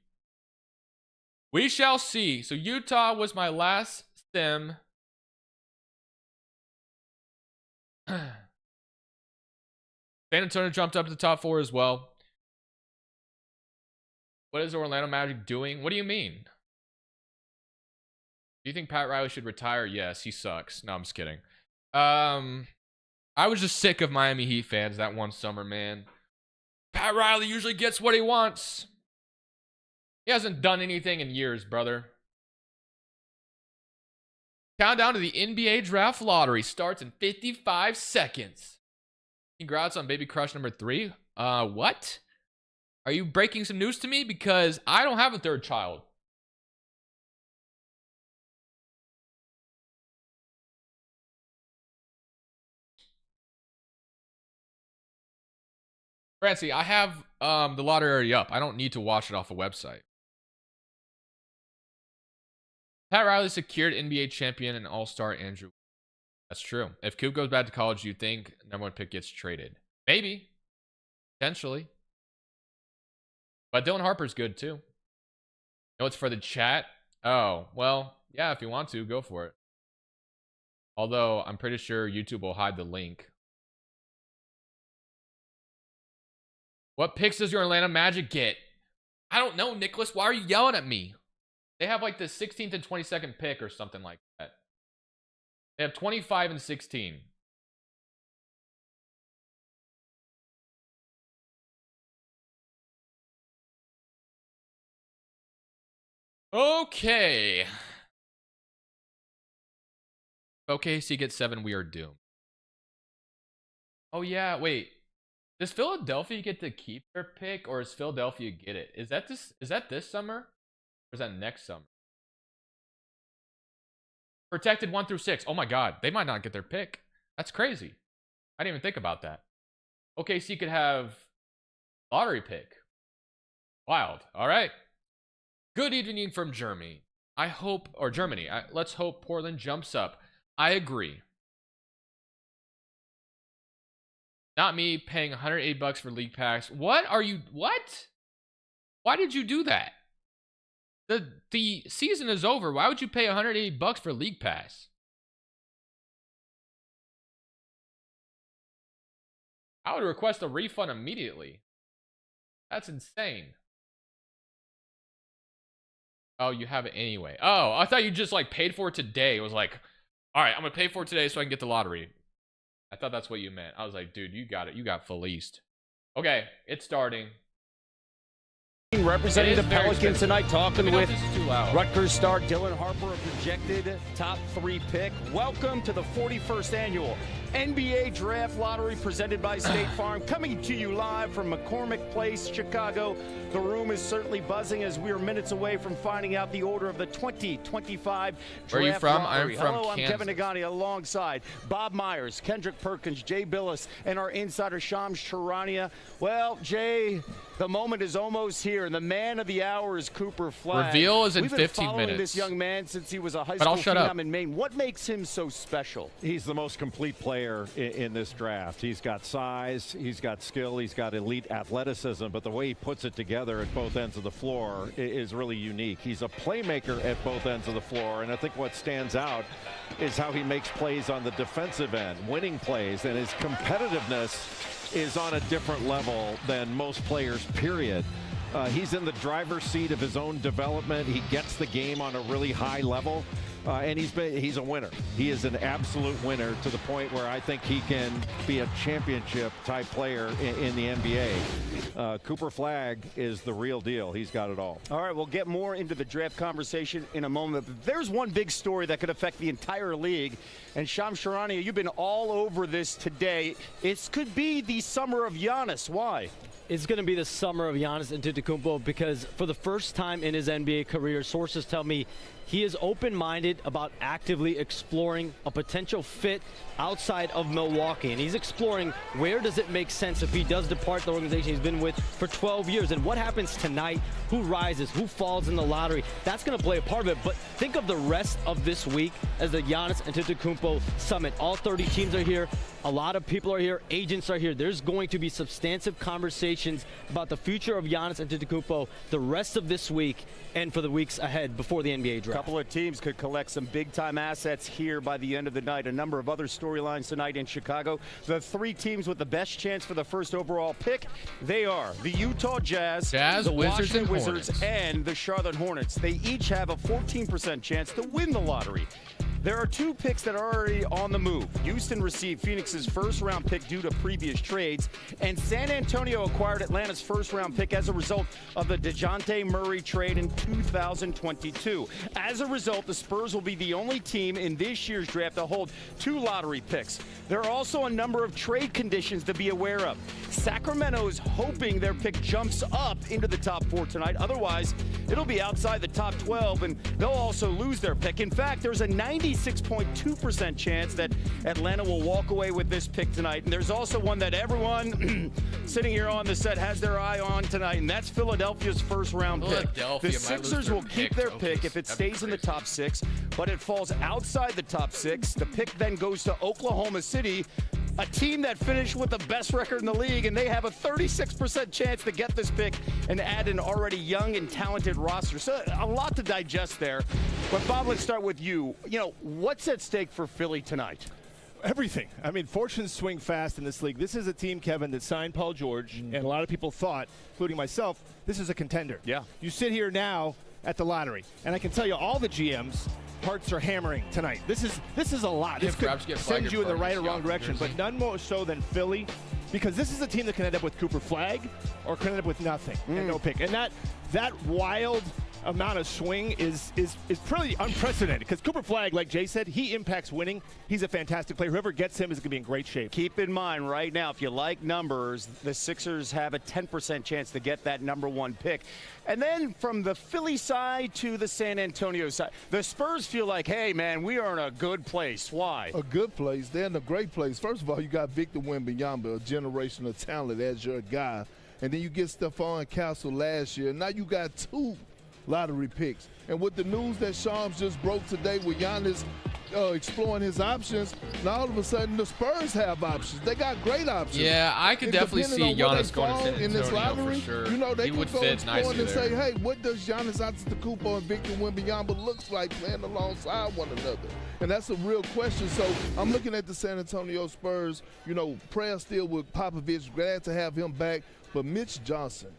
We shall see. So Utah was my last sim. San Antonio jumped up to the top 4 as well. What is the Orlando Magic doing? What do you mean? Do you think Pat Riley should retire? Yes, he sucks. No, I'm just kidding. I was just sick of Miami Heat fans that one summer, man. Pat Riley usually gets what he wants. He hasn't done anything in years, brother. Countdown to the NBA Draft Lottery starts in 55 seconds. Congrats on baby crush number 3. What? Are you breaking some news to me? Because I don't have a third child. Francie, I have the lottery already up. I don't need to watch it off a website. Pat Riley secured NBA champion and all-star Andrew. That's true. If Coop goes back to college, do you think number 1 pick gets traded? Maybe. Potentially. But Dylan Harper's good too. No, it's for the chat. Oh, well, yeah, if you want to, go for it. Although, I'm pretty sure YouTube will hide the link. What picks does your Atlanta Magic get? I don't know, Nicholas. Why are you yelling at me? They have like the 16th and 22nd pick or something like that. They have 25 and 16. Okay. OKC gets 7, we are doomed. Oh yeah, wait. Does Philadelphia get to keep their pick, or does Philadelphia get it? Is that this summer? Or is that next summer? Protected 1 through 6. Oh my god, they might not get their pick. That's crazy. I didn't even think about that. OKC could have lottery pick. Wild. All right. Good evening from Germany. Let's hope Portland jumps up. I agree. Not me paying $108 for League Pass. What? Why did you do that? The season is over. Why would you pay $180 for League Pass? I would request a refund immediately. That's insane. Oh, you have it anyway. Oh, I thought you just like paid for it today. It was like, all right, I'm gonna pay for it today so I can get the lottery. I thought that's what you meant. I was like, dude, you got it. You got fleeced. Okay, it's starting. Representing the Pelicans tonight, talking with Rutgers star Dylan Harper, a projected top 3 pick. Welcome to the 41st annual NBA Draft Lottery presented by State Farm, coming to you live from McCormick Place, Chicago. The room is certainly buzzing as we are minutes away from finding out the order of the 2025 Draft Where are you from? Lottery. I'm from Hello, Kansas. I'm Kevin Nagani alongside Bob Myers, Kendrick Perkins, Jay Billis, and our insider Shams Charania. Well, Jay, the moment is almost here, and the man of the hour is Cooper Flagg. Reveal is in We've been 15 following minutes. This young man since he was a high But I'll school shut up. phenom in Maine. What makes him so special? He's the most complete player in this draft. He's got size, he's got skill, he's got elite athleticism, but the way he puts it together at both ends of the floor is really unique. He's a playmaker at both ends of the floor, and I think what stands out is how he makes plays on the defensive end, winning plays, and his competitiveness is on a different level than most players, period. He's in the driver's seat of his own development. He gets the game on a really high level, and he's a winner. He is an absolute winner to the point where I think he can be a championship-type player in the NBA. Cooper Flagg is the real deal. He's got it all. All right, we'll get more into the draft conversation in a moment. But there's one big story that could affect the entire league. And Shams Charania, you've been all over this today. It could be the summer of Giannis. Why? It's going to be the summer of Giannis Antetokounmpo because for the first time in his NBA career, sources tell me he is open-minded about actively exploring a potential fit outside of Milwaukee. And he's exploring where does it make sense if he does depart the organization he's been with for 12 years. And what happens tonight, who rises, who falls in the lottery, that's going to play a part of it. But think of the rest of this week as the Giannis Antetokounmpo Summit. All 30 teams are here. A lot of people are here. Agents are here. There's going to be substantive conversation conversations about the future of Giannis Antetokounmpo the rest of this week and for the weeks ahead before the NBA draft. A couple of teams could collect some big-time assets here by the end of the night. A number of other storylines tonight in Chicago. The 3 teams with the best chance for the first overall pick, they are the Utah Jazz, the Washington Wizards, and the Charlotte Hornets. They each have a 14% chance to win the lottery. There are 2 picks that are already on the move. Houston received Phoenix's first-round pick due to previous trades, and San Antonio acquired Atlanta's first-round pick as a result of the DeJounte Murray trade in 2022. As a result, the Spurs will be the only team in this year's draft to hold 2 lottery picks. There are also a number of trade conditions to be aware of. Sacramento is hoping their pick jumps up into the top 4 tonight. Otherwise, it'll be outside the top 12, and they'll also lose their pick. In fact, there's a 96.2% chance that Atlanta will walk away with this pick tonight. And there's also one that everyone sitting here on the set has their eye on tonight, and that's Philadelphia's first-round pick. The Sixers will keep their pick if it stays in the top 6, but it falls outside the top 6. The pick then goes to Oklahoma City, a team that finished with the best record in the league, and they have a 36% chance to get this pick and add an already young and talented roster. So a lot to digest there. But Bob, let's start with you. You know, what's at stake for Philly tonight? Everything. I mean, fortunes swing fast in this league. This is a team, Kevin, that signed Paul George, and a lot of people thought, including myself, this is a contender. Yeah. You sit here now at the lottery, and I can tell you all the GMs' hearts are hammering tonight. This is a lot. This could send you in the right or wrong direction, but none more so than Philly, because this is a team that can end up with Cooper Flagg or can end up with nothing and no pick. And that wild amount of swing is pretty unprecedented, because Cooper Flagg, like Jay said, he impacts winning. He's a fantastic player. Whoever gets him is going to be in great shape. Keep in mind right now, if you like numbers, the Sixers have a 10% chance to get that #1 pick. And then from the Philly side to the San Antonio side, the Spurs feel like, hey, man, we are in a good place. Why? A good place. They're in a great place. First of all, you got Victor Wembanyama, a generational talent as your guy. And then you get Stephon Castle last year. Now you got 2 lottery picks. And with the news that Shams just broke today with Giannis exploring his options, now all of a sudden the Spurs have options. They got great options. Yeah, I could definitely see Giannis going to San Antonio in this lottery, for sure. You know, they he could would go fit exploring nicely and there. say, hey, what does Giannis Antetokounmpo and Victor Wembanyama looks like playing alongside one another? And that's a real question. So I'm looking at the San Antonio Spurs. You know, prayer still with Popovich. Glad to have him back. But Mitch Johnson,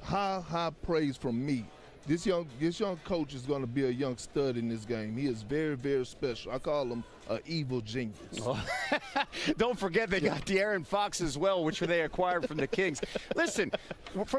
high praise from me. This young coach is going to be a young stud in this game. He is very, very special. I call him an evil genius. Oh. Don't forget they got De'Aaron Fox as well, which they acquired from the Kings. Listen,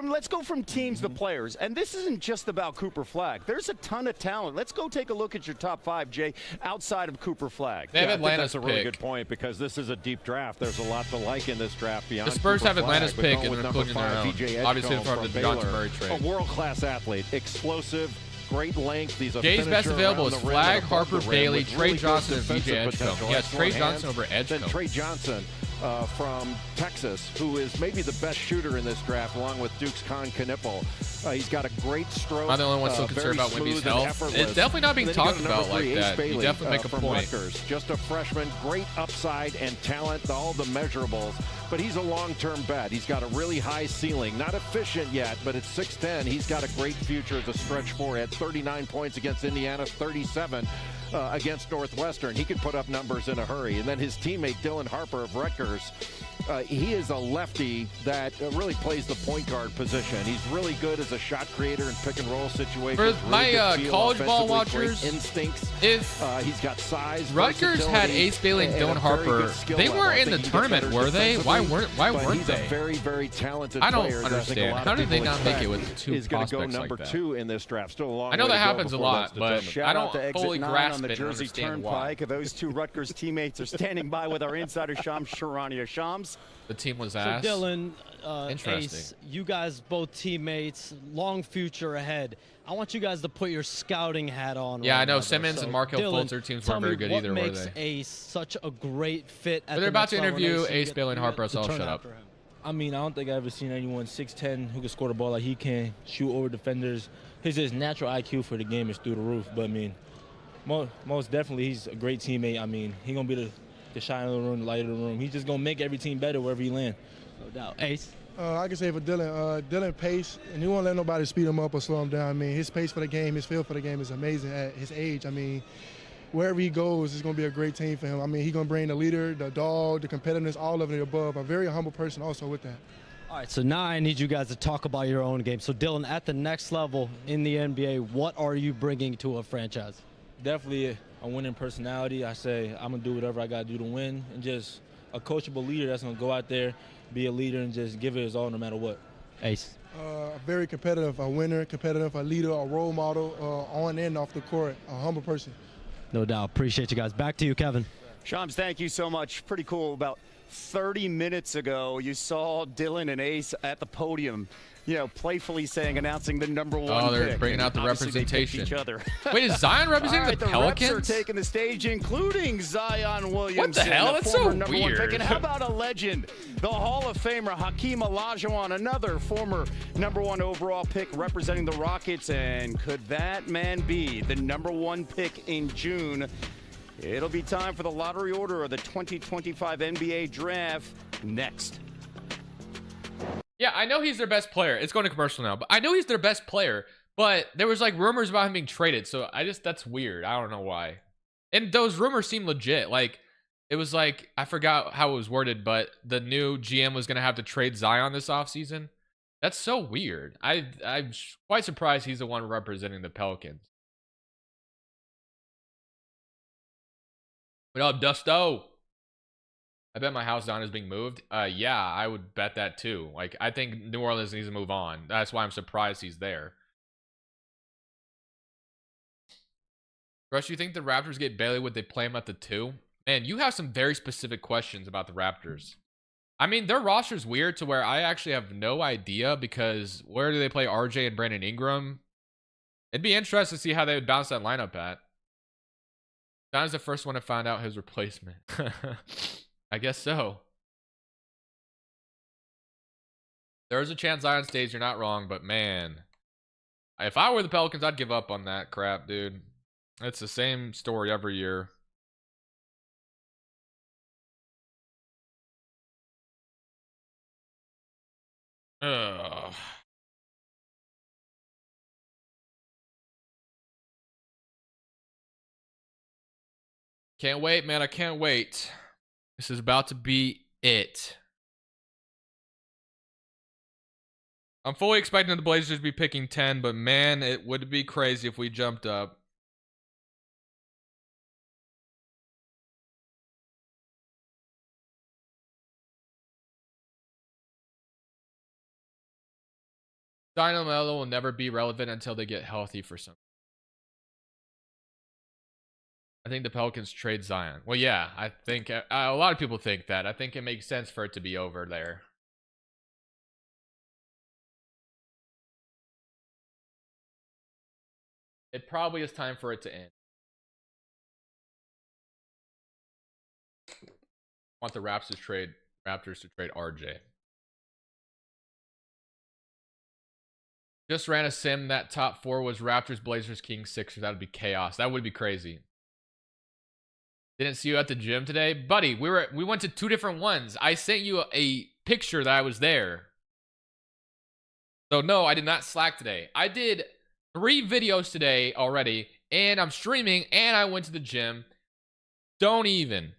let's go from teams to players. And this isn't just about Cooper Flagg. There's a ton of talent. Let's go take a look at your top 5, Jay, outside of Cooper Flagg. They have I think Atlanta's that's a really pick. good point, because this is a deep draft. There's a lot to like in this draft beyond The Spurs Cooper have Atlanta's Flagg, but pick, going and with they're number including their 5, own. VJ Obviously, Edgecombe from the Baylor, DeJounte Murray trade. a world-class athlete, explosive, great length. He's a Jay's best finisher available around is the rim Flagg, and above Harper, the rim Bailey, with Trey really good Johnson, and VJ defensive Edgecombe. potential. Yes, That's Trey one Johnson hand. over Edgecombe. Then Trey Johnson from Texas, who is maybe the best shooter in this draft, along with Duke's Con Knippel. He's got a great stroke. Am I the only one still concerned about Wemby's health? It's definitely not being talked about like that. You definitely make a point. Rutgers. Just a freshman, great upside and talent, all the measurables. But he's a long-term bet. He's got a really high ceiling. Not efficient yet, but at 6'10", he's got a great future as a stretch four. At 39 points against Indiana, 37 against Northwestern. He could put up numbers in a hurry. And then his teammate, Dylan Harper of Rutgers, he is a lefty that really plays the point guard position. He's really good as a shot creator in pick and roll situations. For really my college ball watchers, great instincts. If He's got size. Rutgers had Ace Bailey and Dylan Harper, they weren't in the tournament, were they? Why weren't he's they? A very, very talented I don't player. understand. How did they not make it with 2 He's going to go prospects number like that? 2 in this draft. Still a long I know way that to go happens a before lot, that's but determined. Shout I out to don't Exit fully 9 grasp on the it and Jersey understand why. Turnpike. Those 2 Rutgers teammates are standing by with our insider Shams Charania. Shams? The team was So ass. Dylan, Interesting. Ace, you guys both teammates, long future ahead. I want you guys to put your scouting hat on. Yeah, right I know now, Simmons so and Markelle Dylan, Fultz, their teams tell weren't very me good what either, were makes they? Ace such a great fit at But they're the about to next level, interview and Ace get Bailey and Harper, so I'll turn shut out up. for him. I mean, I don't think I've ever seen anyone 6'10" who can score the ball like he can, shoot over defenders. His just natural IQ for the game is through the roof. But, I mean, most definitely he's a great teammate. I mean, he's going to be the shine of the room, the light of the room. He's just going to make every team better wherever he lands. No doubt. Ace? I can say for Dylan, Dylan pace, and he won't let nobody speed him up or slow him down. I mean, his pace for the game, his feel for the game is amazing at his age. I mean, wherever he goes, it's going to be a great team for him. I mean, he's going to bring the leader, the dog, the competitiveness, all of it above. A very humble person also with that. All right, so now I need you guys to talk about your own game. So, Dylan, at the next level in the NBA, what are you bringing to a franchise? Definitely a winning personality. I say I'm going to do whatever I got to do to win, and just a coachable leader that's going to go out there, be a leader, and just give it his all no matter what. Ace. Very competitive, a winner, competitive, a leader, a role model, on and off the court, a humble person. No doubt. Appreciate you guys. Back to you, Kevin. Shams, thank you so much. Pretty cool. About 30 minutes ago, you saw Dylan and Ace at the podium, playfully announcing the number 1 pick. Oh, they're pick. bringing out the representation. Each other. Wait, is Zion representing right, the Pelicans? The Reps are taking the stage, including Zion Williamson. What the hell? That's so weird. Pick. And how about a legend, the Hall of Famer Hakeem Olajuwon, another former number 1 overall pick representing the Rockets. And could that man be the number 1 pick in June? It'll be time for the lottery order of the 2025 NBA Draft next. Yeah, I know he's their best player. It's going to commercial now, but I know he's their best player. But there was rumors about him being traded, so that's weird. I don't know why. And those rumors seem legit. It was I forgot how it was worded, but the new GM was going to have to trade Zion this offseason. That's so weird. I'm quite surprised he's the one representing the Pelicans. What up, Dusto? I bet my house down is being moved. Yeah, I would bet that too. I think New Orleans needs to move on. That's why I'm surprised he's there. Rush, you think the Raptors get Bailey? Would they play him at the 2? Man, you have some very specific questions about the Raptors. I mean, their roster's weird to where I actually have no idea, because where do they play RJ and Brandon Ingram? It'd be interesting to see how they would bounce that lineup at. Zion's the first one to find out his replacement. I guess so. There's a chance Zion stays. You're not wrong, but man, if I were the Pelicans, I'd give up on that crap, dude. It's the same story every year. Ugh. Can't wait, man. I can't wait. This is about to be it. I'm fully expecting the Blazers to be picking 10, but man, it would be crazy if we jumped up. Zion Melo will never be relevant until they get healthy for something. I think the Pelicans trade Zion. Well, yeah, I think a lot of people think that. I think it makes sense for it to be over there. It probably is time for it to end. I want the Raptors to trade RJ. Just ran a sim that top 4 was Raptors, Blazers, Kings, Sixers. That would be chaos. That would be crazy. Didn't see you at the gym today, buddy. We went to 2 different ones. I sent you a picture that I was there. So no, I did not slack today. I did 3 videos today already, and I'm streaming, and I went to the gym. Don't even.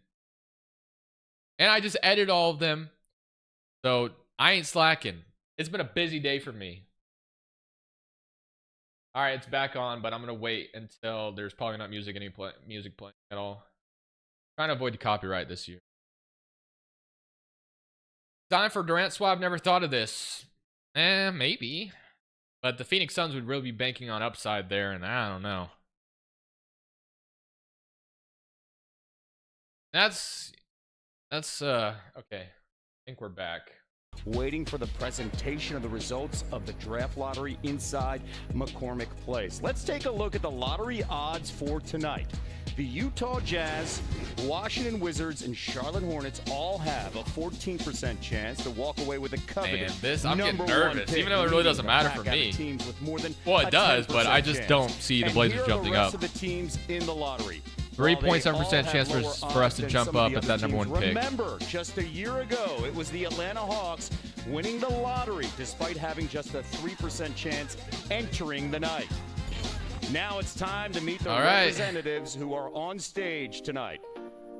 And I just edited all of them. So I ain't slacking. It's been a busy day for me. All right, it's back on, but I'm gonna wait until there's probably not music playing at all. Trying to avoid the copyright this year. Time for Durant swap. Never thought of this. Maybe. But the Phoenix Suns would really be banking on upside there, and I don't know. That's okay. I think we're back. Waiting for the presentation of the results of the draft lottery inside McCormick Place. Let's take a look at the lottery odds for tonight. The Utah Jazz, Washington Wizards, and Charlotte Hornets all have a 14% chance to walk away with a coveted I'm getting nervous, even though it really doesn't matter for me. Well, it does, but I just don't see the Blazers jumping up. Of the teams in the lottery. 3.7% chance for us to jump up at that number 1 pick. Remember, just a year ago, it was the Atlanta Hawks winning the lottery despite having just a 3% chance entering the night. Now it's time to meet the representatives who are on stage tonight.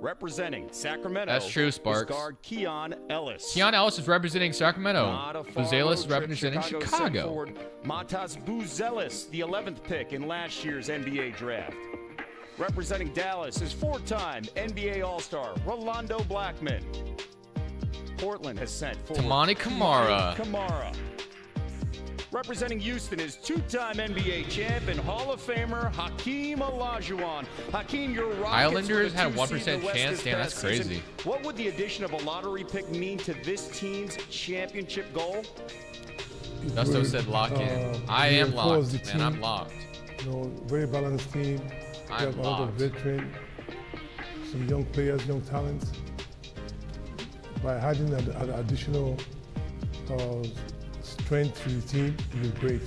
Representing Sacramento, that's true, Sparks. Guard Keon Ellis. Keon Ellis is representing Sacramento. Buzelis is representing Chicago. Matas Buzelis, the 11th pick in last year's NBA draft. Representing Dallas is four-time NBA All-Star Rolando Blackman. Portland has sent forward Tamani Kamara. Representing Houston is two-time NBA champ and Hall of Famer Hakeem Olajuwon. Hakeem, your Rockets Islanders had a 1% chance. Damn, that's crazy. Season. What would the addition of a lottery pick mean to this team's championship goal? Gusto said lock in. I am locked, man. I'm locked. You know, very balanced team. I'm have a lot of veteran, some young players, young talents. By adding an additional strength to the team, it will be great.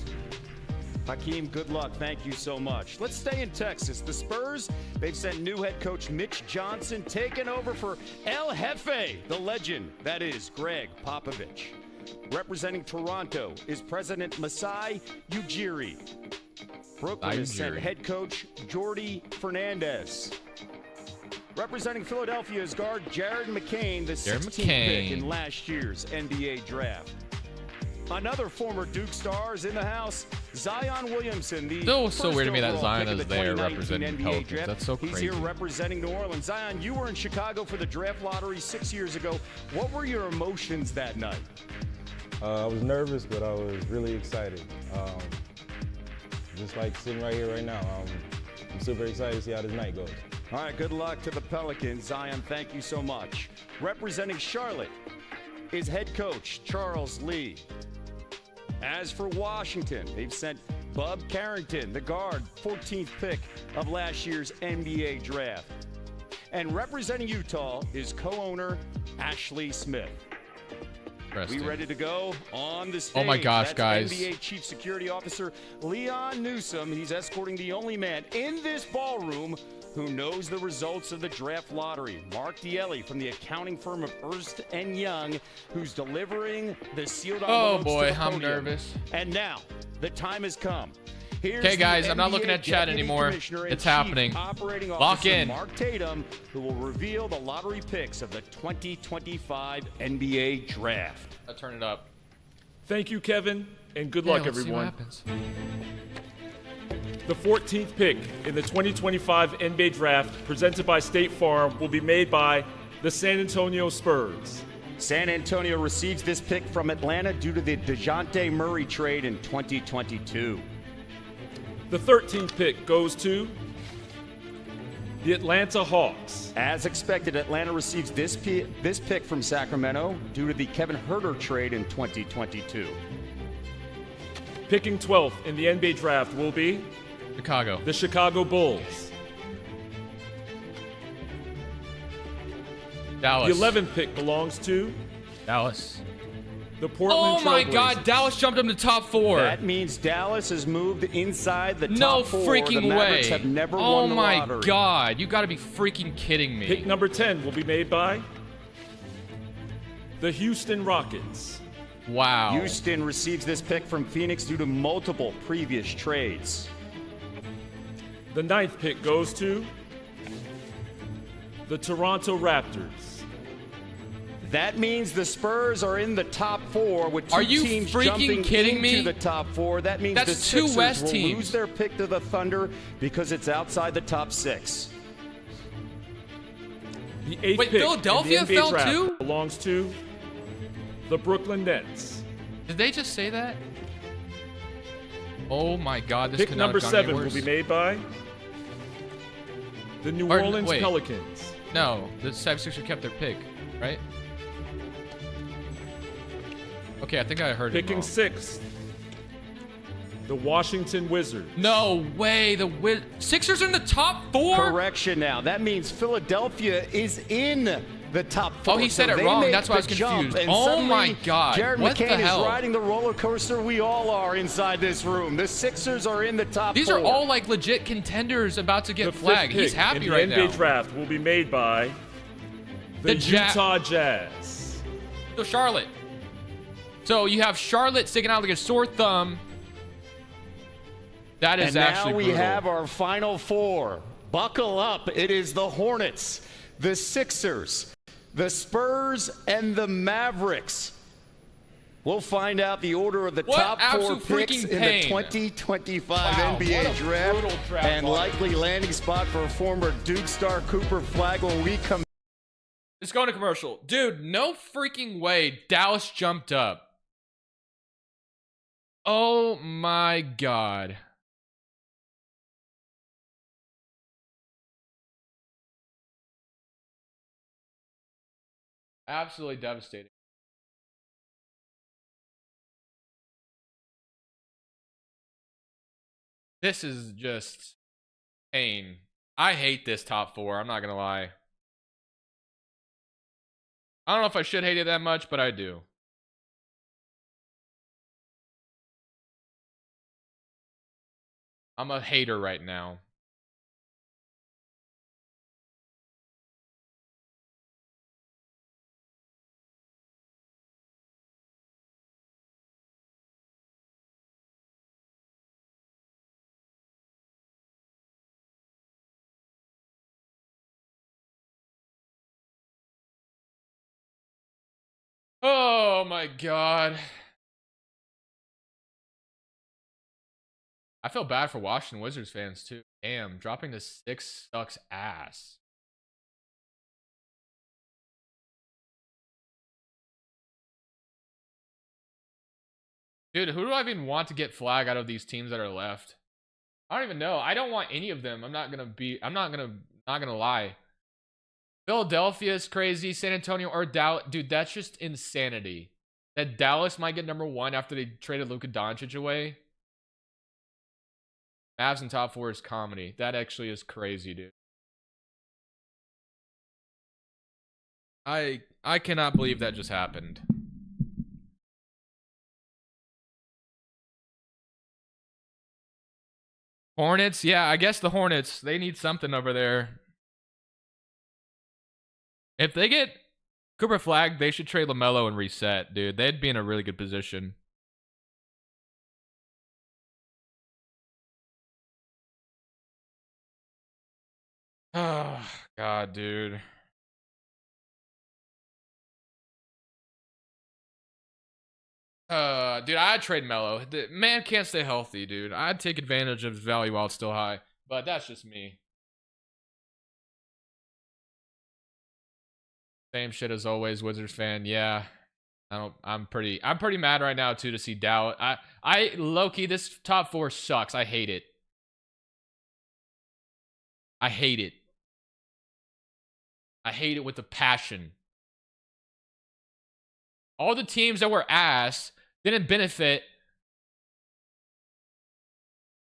Hakeem, good luck. Thank you so much. Let's stay in Texas. The Spurs, they've sent new head coach Mitch Johnson, taking over for El Jefe, the legend, that is Greg Popovich. Representing Toronto is President Masai Ujiri. Brooklyn has sent head coach Jordi Fernandez. Representing Philadelphia is guard Jared McCain, the 16th pick in last year's NBA draft. Another former Duke star is in the house, Zion Williamson. Still so weird to me that Zion is there representing Pelicans. Draft. That's so crazy. He's here representing New Orleans. Zion, you were in Chicago for the draft lottery 6 years ago. What were your emotions that night? I was nervous, but I was really excited. Just like sitting right here right now. I'm super excited to see how this night goes. All right, good luck to the Pelicans. Zion, thank you so much. Representing Charlotte is head coach Charles Lee. As for Washington, they've sent Bub Carrington, the guard, 14th pick of last year's NBA draft. And representing Utah is co-owner Ashley Smith. We ready to go on the stage? Oh my gosh, That's guys. NBA Chief Security Officer Leon Newsom. He's escorting the only man in this ballroom who knows the results of the draft lottery. Mark Dielli from the accounting firm of Ernst & Young, who's delivering the sealed envelopes. Oh boy, to the I'm podium. nervous. And now, the time has come. Okay, guys, I'm not looking at chat anymore. It's happening. Lock in. Mark Tatum, who will reveal the lottery picks of the 2025 NBA Draft. I'll turn it up. Thank you, Kevin, and good luck, everyone. The 14th pick in the 2025 NBA Draft, presented by State Farm, will be made by the San Antonio Spurs. San Antonio receives this pick from Atlanta due to the DeJounte Murray trade in 2022. The 13th pick goes to the Atlanta Hawks. As expected, Atlanta receives this pick from Sacramento due to the Kevin Huerter trade in 2022. Picking 12th in the NBA Draft will be Chicago. The Chicago Bulls. Dallas. The 11th pick belongs to Dallas. The Portland Oh my Trailblazers. God, Dallas jumped up to top 4. That means Dallas has moved inside the No top 4. freaking The Mavericks way. have never Oh won the my lottery. God, you got to be freaking kidding me. Pick number 10 will be made by the Houston Rockets. Wow. Houston receives this pick from Phoenix due to multiple previous trades. The 9th pick goes to the Toronto Raptors. That means the Spurs are in the top 4 with two teams jumping into the top 4. That means the Sixers will lose their pick to the Thunder because it's outside the top 6. The 8th pick Philadelphia in the NBA fell draft too? belongs to the Brooklyn Nets. Did they just say that? Oh my God, this Pick could not number have gone any 7 will worse. be made by the New Orleans Pelicans. No, the 76ers kept their pick, right? Okay, I think I heard Picking it wrong. 6th, the Washington Wizards. No way, the Sixers are in the top 4? Correction now. That means Philadelphia is in the top 4. Oh, he said it they wrong. make That's why I was the jump, confused. and Oh suddenly, my God. Jared What the McCain hell? is riding the roller coaster we all are inside this room. The Sixers are in the top 4. These are all like legit contenders about to get The flagged. 5th pick He's happy in right the now. NBA draft will be made by the Utah Jazz. So Charlotte. So you have Charlotte sticking out like a sore thumb. That is actually brutal. And now we have our final four. Buckle up. It is the Hornets, the Sixers, the Spurs, and the Mavericks. We'll find out the order of the top four picks in the 2025 NBA draft and likely landing spot for a former Duke star Cooper Flagg when we come. It's going to commercial. Dude, no freaking way Dallas jumped up. Oh my God. Absolutely devastating. This is just pain. I hate this top four. I'm not going to lie. I don't know if I should hate it that much, but I do. I'm a hater right now. Oh my God. I feel bad for Washington Wizards fans too. Damn, dropping to 6 sucks ass. Dude, who do I even want to get Flagg out of these teams that are left? I don't even know. I don't want any of them. I'm not gonna lie. Philadelphia is crazy. San Antonio or Dallas. Dude, that's just insanity. That Dallas might get #1 after they traded Luka Doncic away. Mavs in top 4 is comedy. That actually is crazy, dude. I cannot believe that just happened. Hornets? Yeah, I guess the Hornets. They need something over there. If they get Cooper Flagg, they should trade LaMelo and reset, dude. They'd be in a really good position. Oh, God, dude. Dude, I'd trade Melo. The man can't stay healthy, dude. I'd take advantage of his value while it's still high. But that's just me. Same shit as always, Wizards fan. Yeah. I'm pretty mad right now too to see Dallas. I low-key, this top 4 sucks. I hate it. I hate it. I hate it with a passion. All the teams that were ass didn't benefit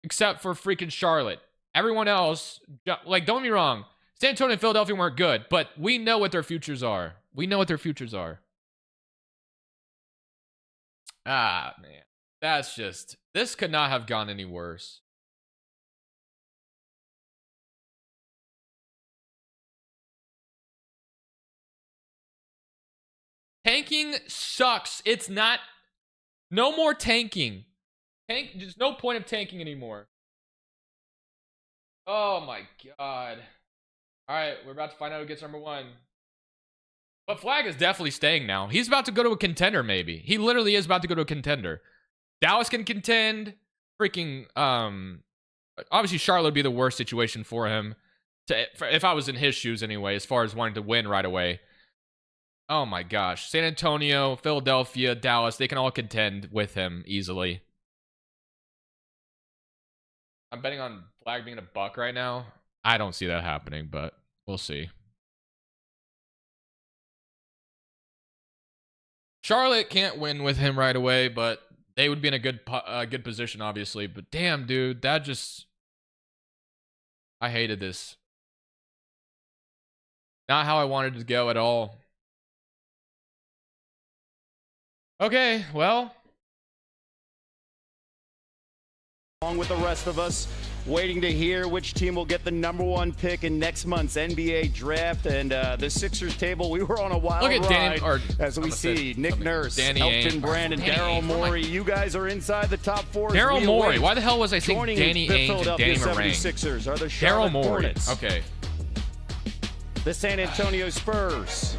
except for freaking Charlotte. Everyone else, like, don't get me wrong, San Antonio and Philadelphia weren't good, but we know what their futures are. We know what their futures are. Ah, man. That's just, this could not have gone any worse. Tanking sucks. It's not, no more tanking. There's no point of tanking anymore. Oh my God. All right, we're about to find out who gets #1. But Flagg is definitely staying now. He's about to go to a contender, maybe. He literally is about to go to a contender. Dallas can contend. Freaking, obviously Charlotte would be the worst situation for him. If I was in his shoes anyway, as far as wanting to win right away. Oh my gosh. San Antonio, Philadelphia, Dallas, they can all contend with him easily. I'm betting on Flagg being a buck right now. I don't see that happening, but we'll see. Charlotte can't win with him right away, but they would be in a good position, obviously. But damn, dude, that just... I hated this. Not how I wanted it to go at all. Okay, well... Along with the rest of us, waiting to hear which team will get the #1 pick in next month's NBA draft. And the Sixers table, we were on a wild ride as we see Nick Nurse, Elton Brand, and Daryl Morey. You guys are inside the top 4. Daryl Morey. Why the hell was I saying Danny Ainge and Danny Moran? Sixers are the Charlotte Hornets. Okay. The San Antonio Spurs.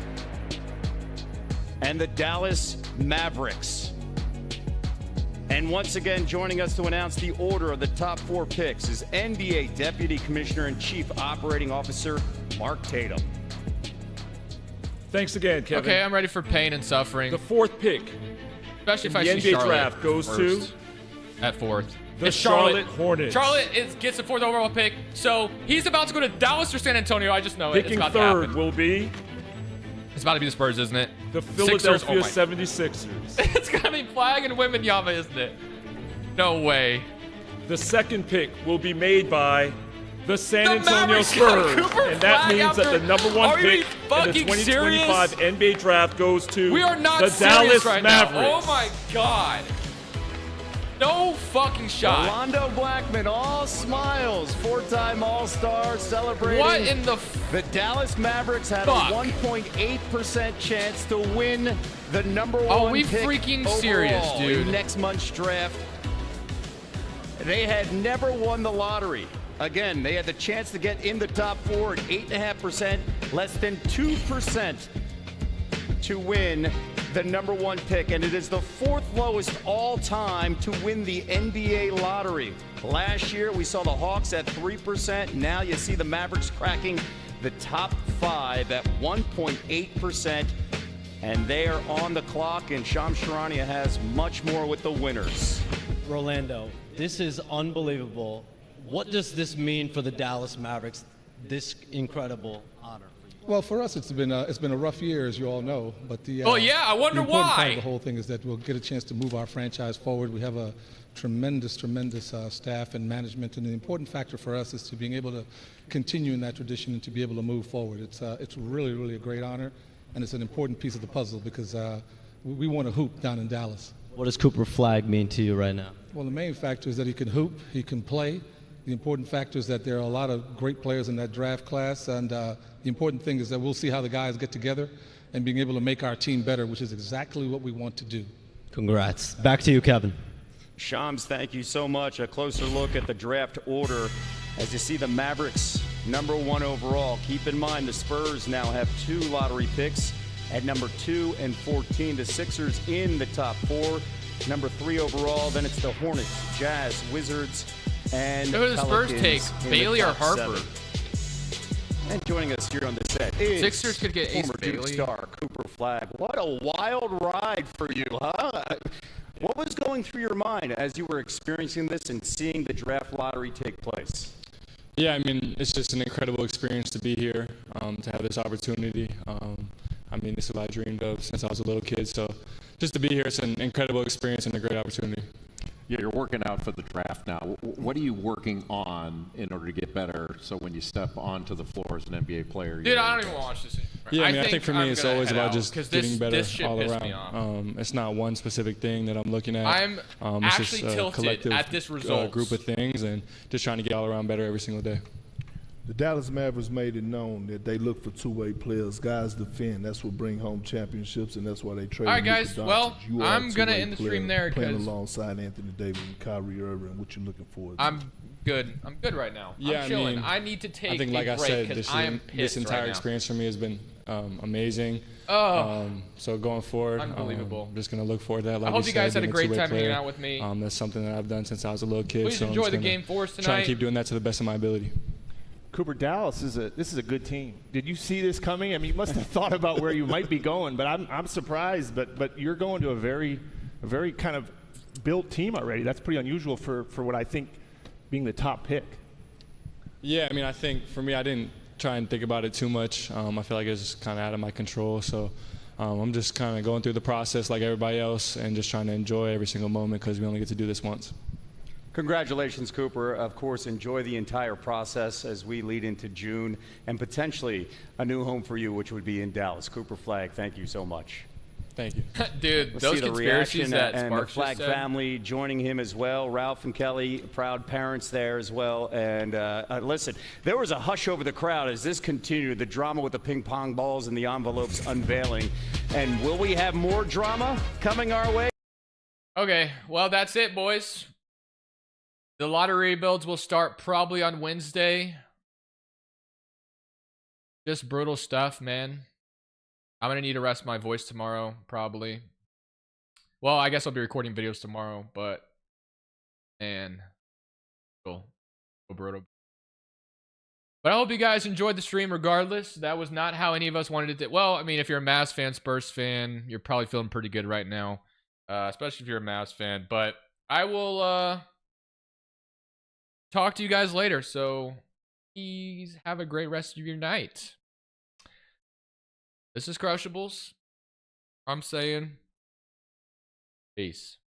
And the Dallas Mavericks. And once again, joining us to announce the order of the top 4 picks is NBA Deputy Commissioner and Chief Operating Officer Mark Tatum. Thanks again, Kevin. Okay, I'm ready for pain and suffering. The 4th pick, especially if I the see NBA Charlotte draft, goes to at 4th. The Charlotte Hornets. Charlotte gets the 4th overall pick, so he's about to go to Dallas or San Antonio. I just know Picking it's about 3rd to happen. will be It's about to be the Spurs, isn't it? The Philadelphia Sixers. 76ers. It's gonna be Flag and Wembanyama, isn't it? No way. The 2nd pick will be made by the San Antonio Mavericks Spurs. Cooper And that Flag means that after- the #1 Are pick you in the fucking 2025 NBA draft goes to We are not the serious Dallas right Mavericks. now. Oh my God. No fucking shot. Orlando Blackman, all smiles, 4-time All-Star, celebrating. What in the The Dallas Mavericks had a 1.8% chance to win the #1 Are we pick freaking overall serious, dude? in next month's draft. They had never won the lottery. Again, they had the chance to get in the top 4 at 8.5%, less than 2% to win the #1 pick, and it is the 4th lowest all time to win the NBA lottery. Last year, we saw the Hawks at 3%. Now you see the Mavericks cracking the top 5 at 1.8%, and they are on the clock, and Shams Charania has much more with the winners. Rolando, this is unbelievable. What does this mean for the Dallas Mavericks, this incredible honor? Well, for us, it's been a rough year, as you all know. But the I wonder the important why. part of the whole thing is that we'll get a chance to move our franchise forward. We have a tremendous staff and management, and the important factor for us is to being able to continue in that tradition and to be able to move forward. It's really a great honor, and it's an important piece of the puzzle because we want to hoop down in Dallas. What does Cooper Flag mean to you right now? Well, the main factor is that he can hoop, he can play. The important factor is that there are a lot of great players in that draft class, and the important thing is that we'll see how the guys get together and being able to make our team better, which is exactly what we want to do. Congrats. Back to you, Kevin. Shams, thank you so much. A closer look at the draft order as you see the Mavericks #1 overall. Keep in mind the Spurs now have 2 lottery picks at #2 and 14. The Sixers in the top 4, #3 overall. Then it's the Hornets, Jazz, Wizards, and Who do the Spurs take? Pelicans in Bailey the or top Harper? 7. And joining us here on the set is Sixers could get Ace former Duke Bailey. star Cooper Flag. What a wild ride for you, huh? What was going through your mind as you were experiencing this and seeing the draft lottery take place? Yeah, I mean, it's just an incredible experience to be here, to have this opportunity. I mean, this is what I dreamed of since I was a little kid. So just to be here, it's an incredible experience and a great opportunity. Yeah, you're working out for the draft now. What are you working on in order to get better so when you step onto the floor as an NBA player? Dude, I don't even watch this anymore. Yeah, I think for me, it's always about just getting better all Me around. off. It's not one specific thing that I'm looking at. I'm it's actually just a tilted collective at this result. Group of things and just trying to get all around better every single day. The Dallas Mavericks made it known that they look for two-way players. Guys defend. That's what bring home championships, and that's why they trade. All right, guys. Well, I'm gonna end the stream there playing because alongside Anthony Davis and Kyrie Irving. What you looking for? I'm good. I'm good right now. Yeah, I'm chilling. I mean, I need to take I think, like a I break said, because I am this pissed entire right experience for me has been amazing. Oh. So going forward, Unbelievable. I'm just gonna look forward to that. Like I hope you guys said, had a being great time two-way hanging player. out with me. That's something that I've done since I was a little kid. Please so enjoy I'm the just game for us Try tonight. and keep doing that to the best of my ability. Cooper, Dallas is a good team. Did you see this coming? I mean, you must have thought about where you might be going, but I'm surprised. But you're going to a very kind of built team already. That's pretty unusual for what I think being the top pick. Yeah, I mean, I think for me, I didn't try and think about it too much. I feel like it was just kind of out of my control. So I'm just kind of going through the process like everybody else and just trying to enjoy every single moment because we only get to do this once. Congratulations, Cooper. Of course, enjoy the entire process as we lead into June and potentially a new home for you, which would be in Dallas. Cooper Flag, thank you so much. Thank you. Dude, Let's those see the conspiracies reaction that and the Sparks Flag just said. family joining him as well. Ralph and Kelly, proud parents there as well. And listen, there was a hush over the crowd as this continued, the drama with the ping pong balls and the envelopes unveiling. And will we have more drama coming our way? Okay, well, that's it, boys. The lottery builds will start probably on Wednesday. Just brutal stuff, man. I'm going to need to rest my voice tomorrow, probably. Well, I guess I'll be recording videos tomorrow, but... Man. Cool. Brutal. But I hope you guys enjoyed the stream regardless. That was not how any of us wanted it to... Well, I mean, if you're a Mavs fan, Spurs fan, you're probably feeling pretty good right now. Especially if you're a Mavs fan. But I will talk to you guys later. So, please have a great rest of your night. This is Crushables. I'm saying peace.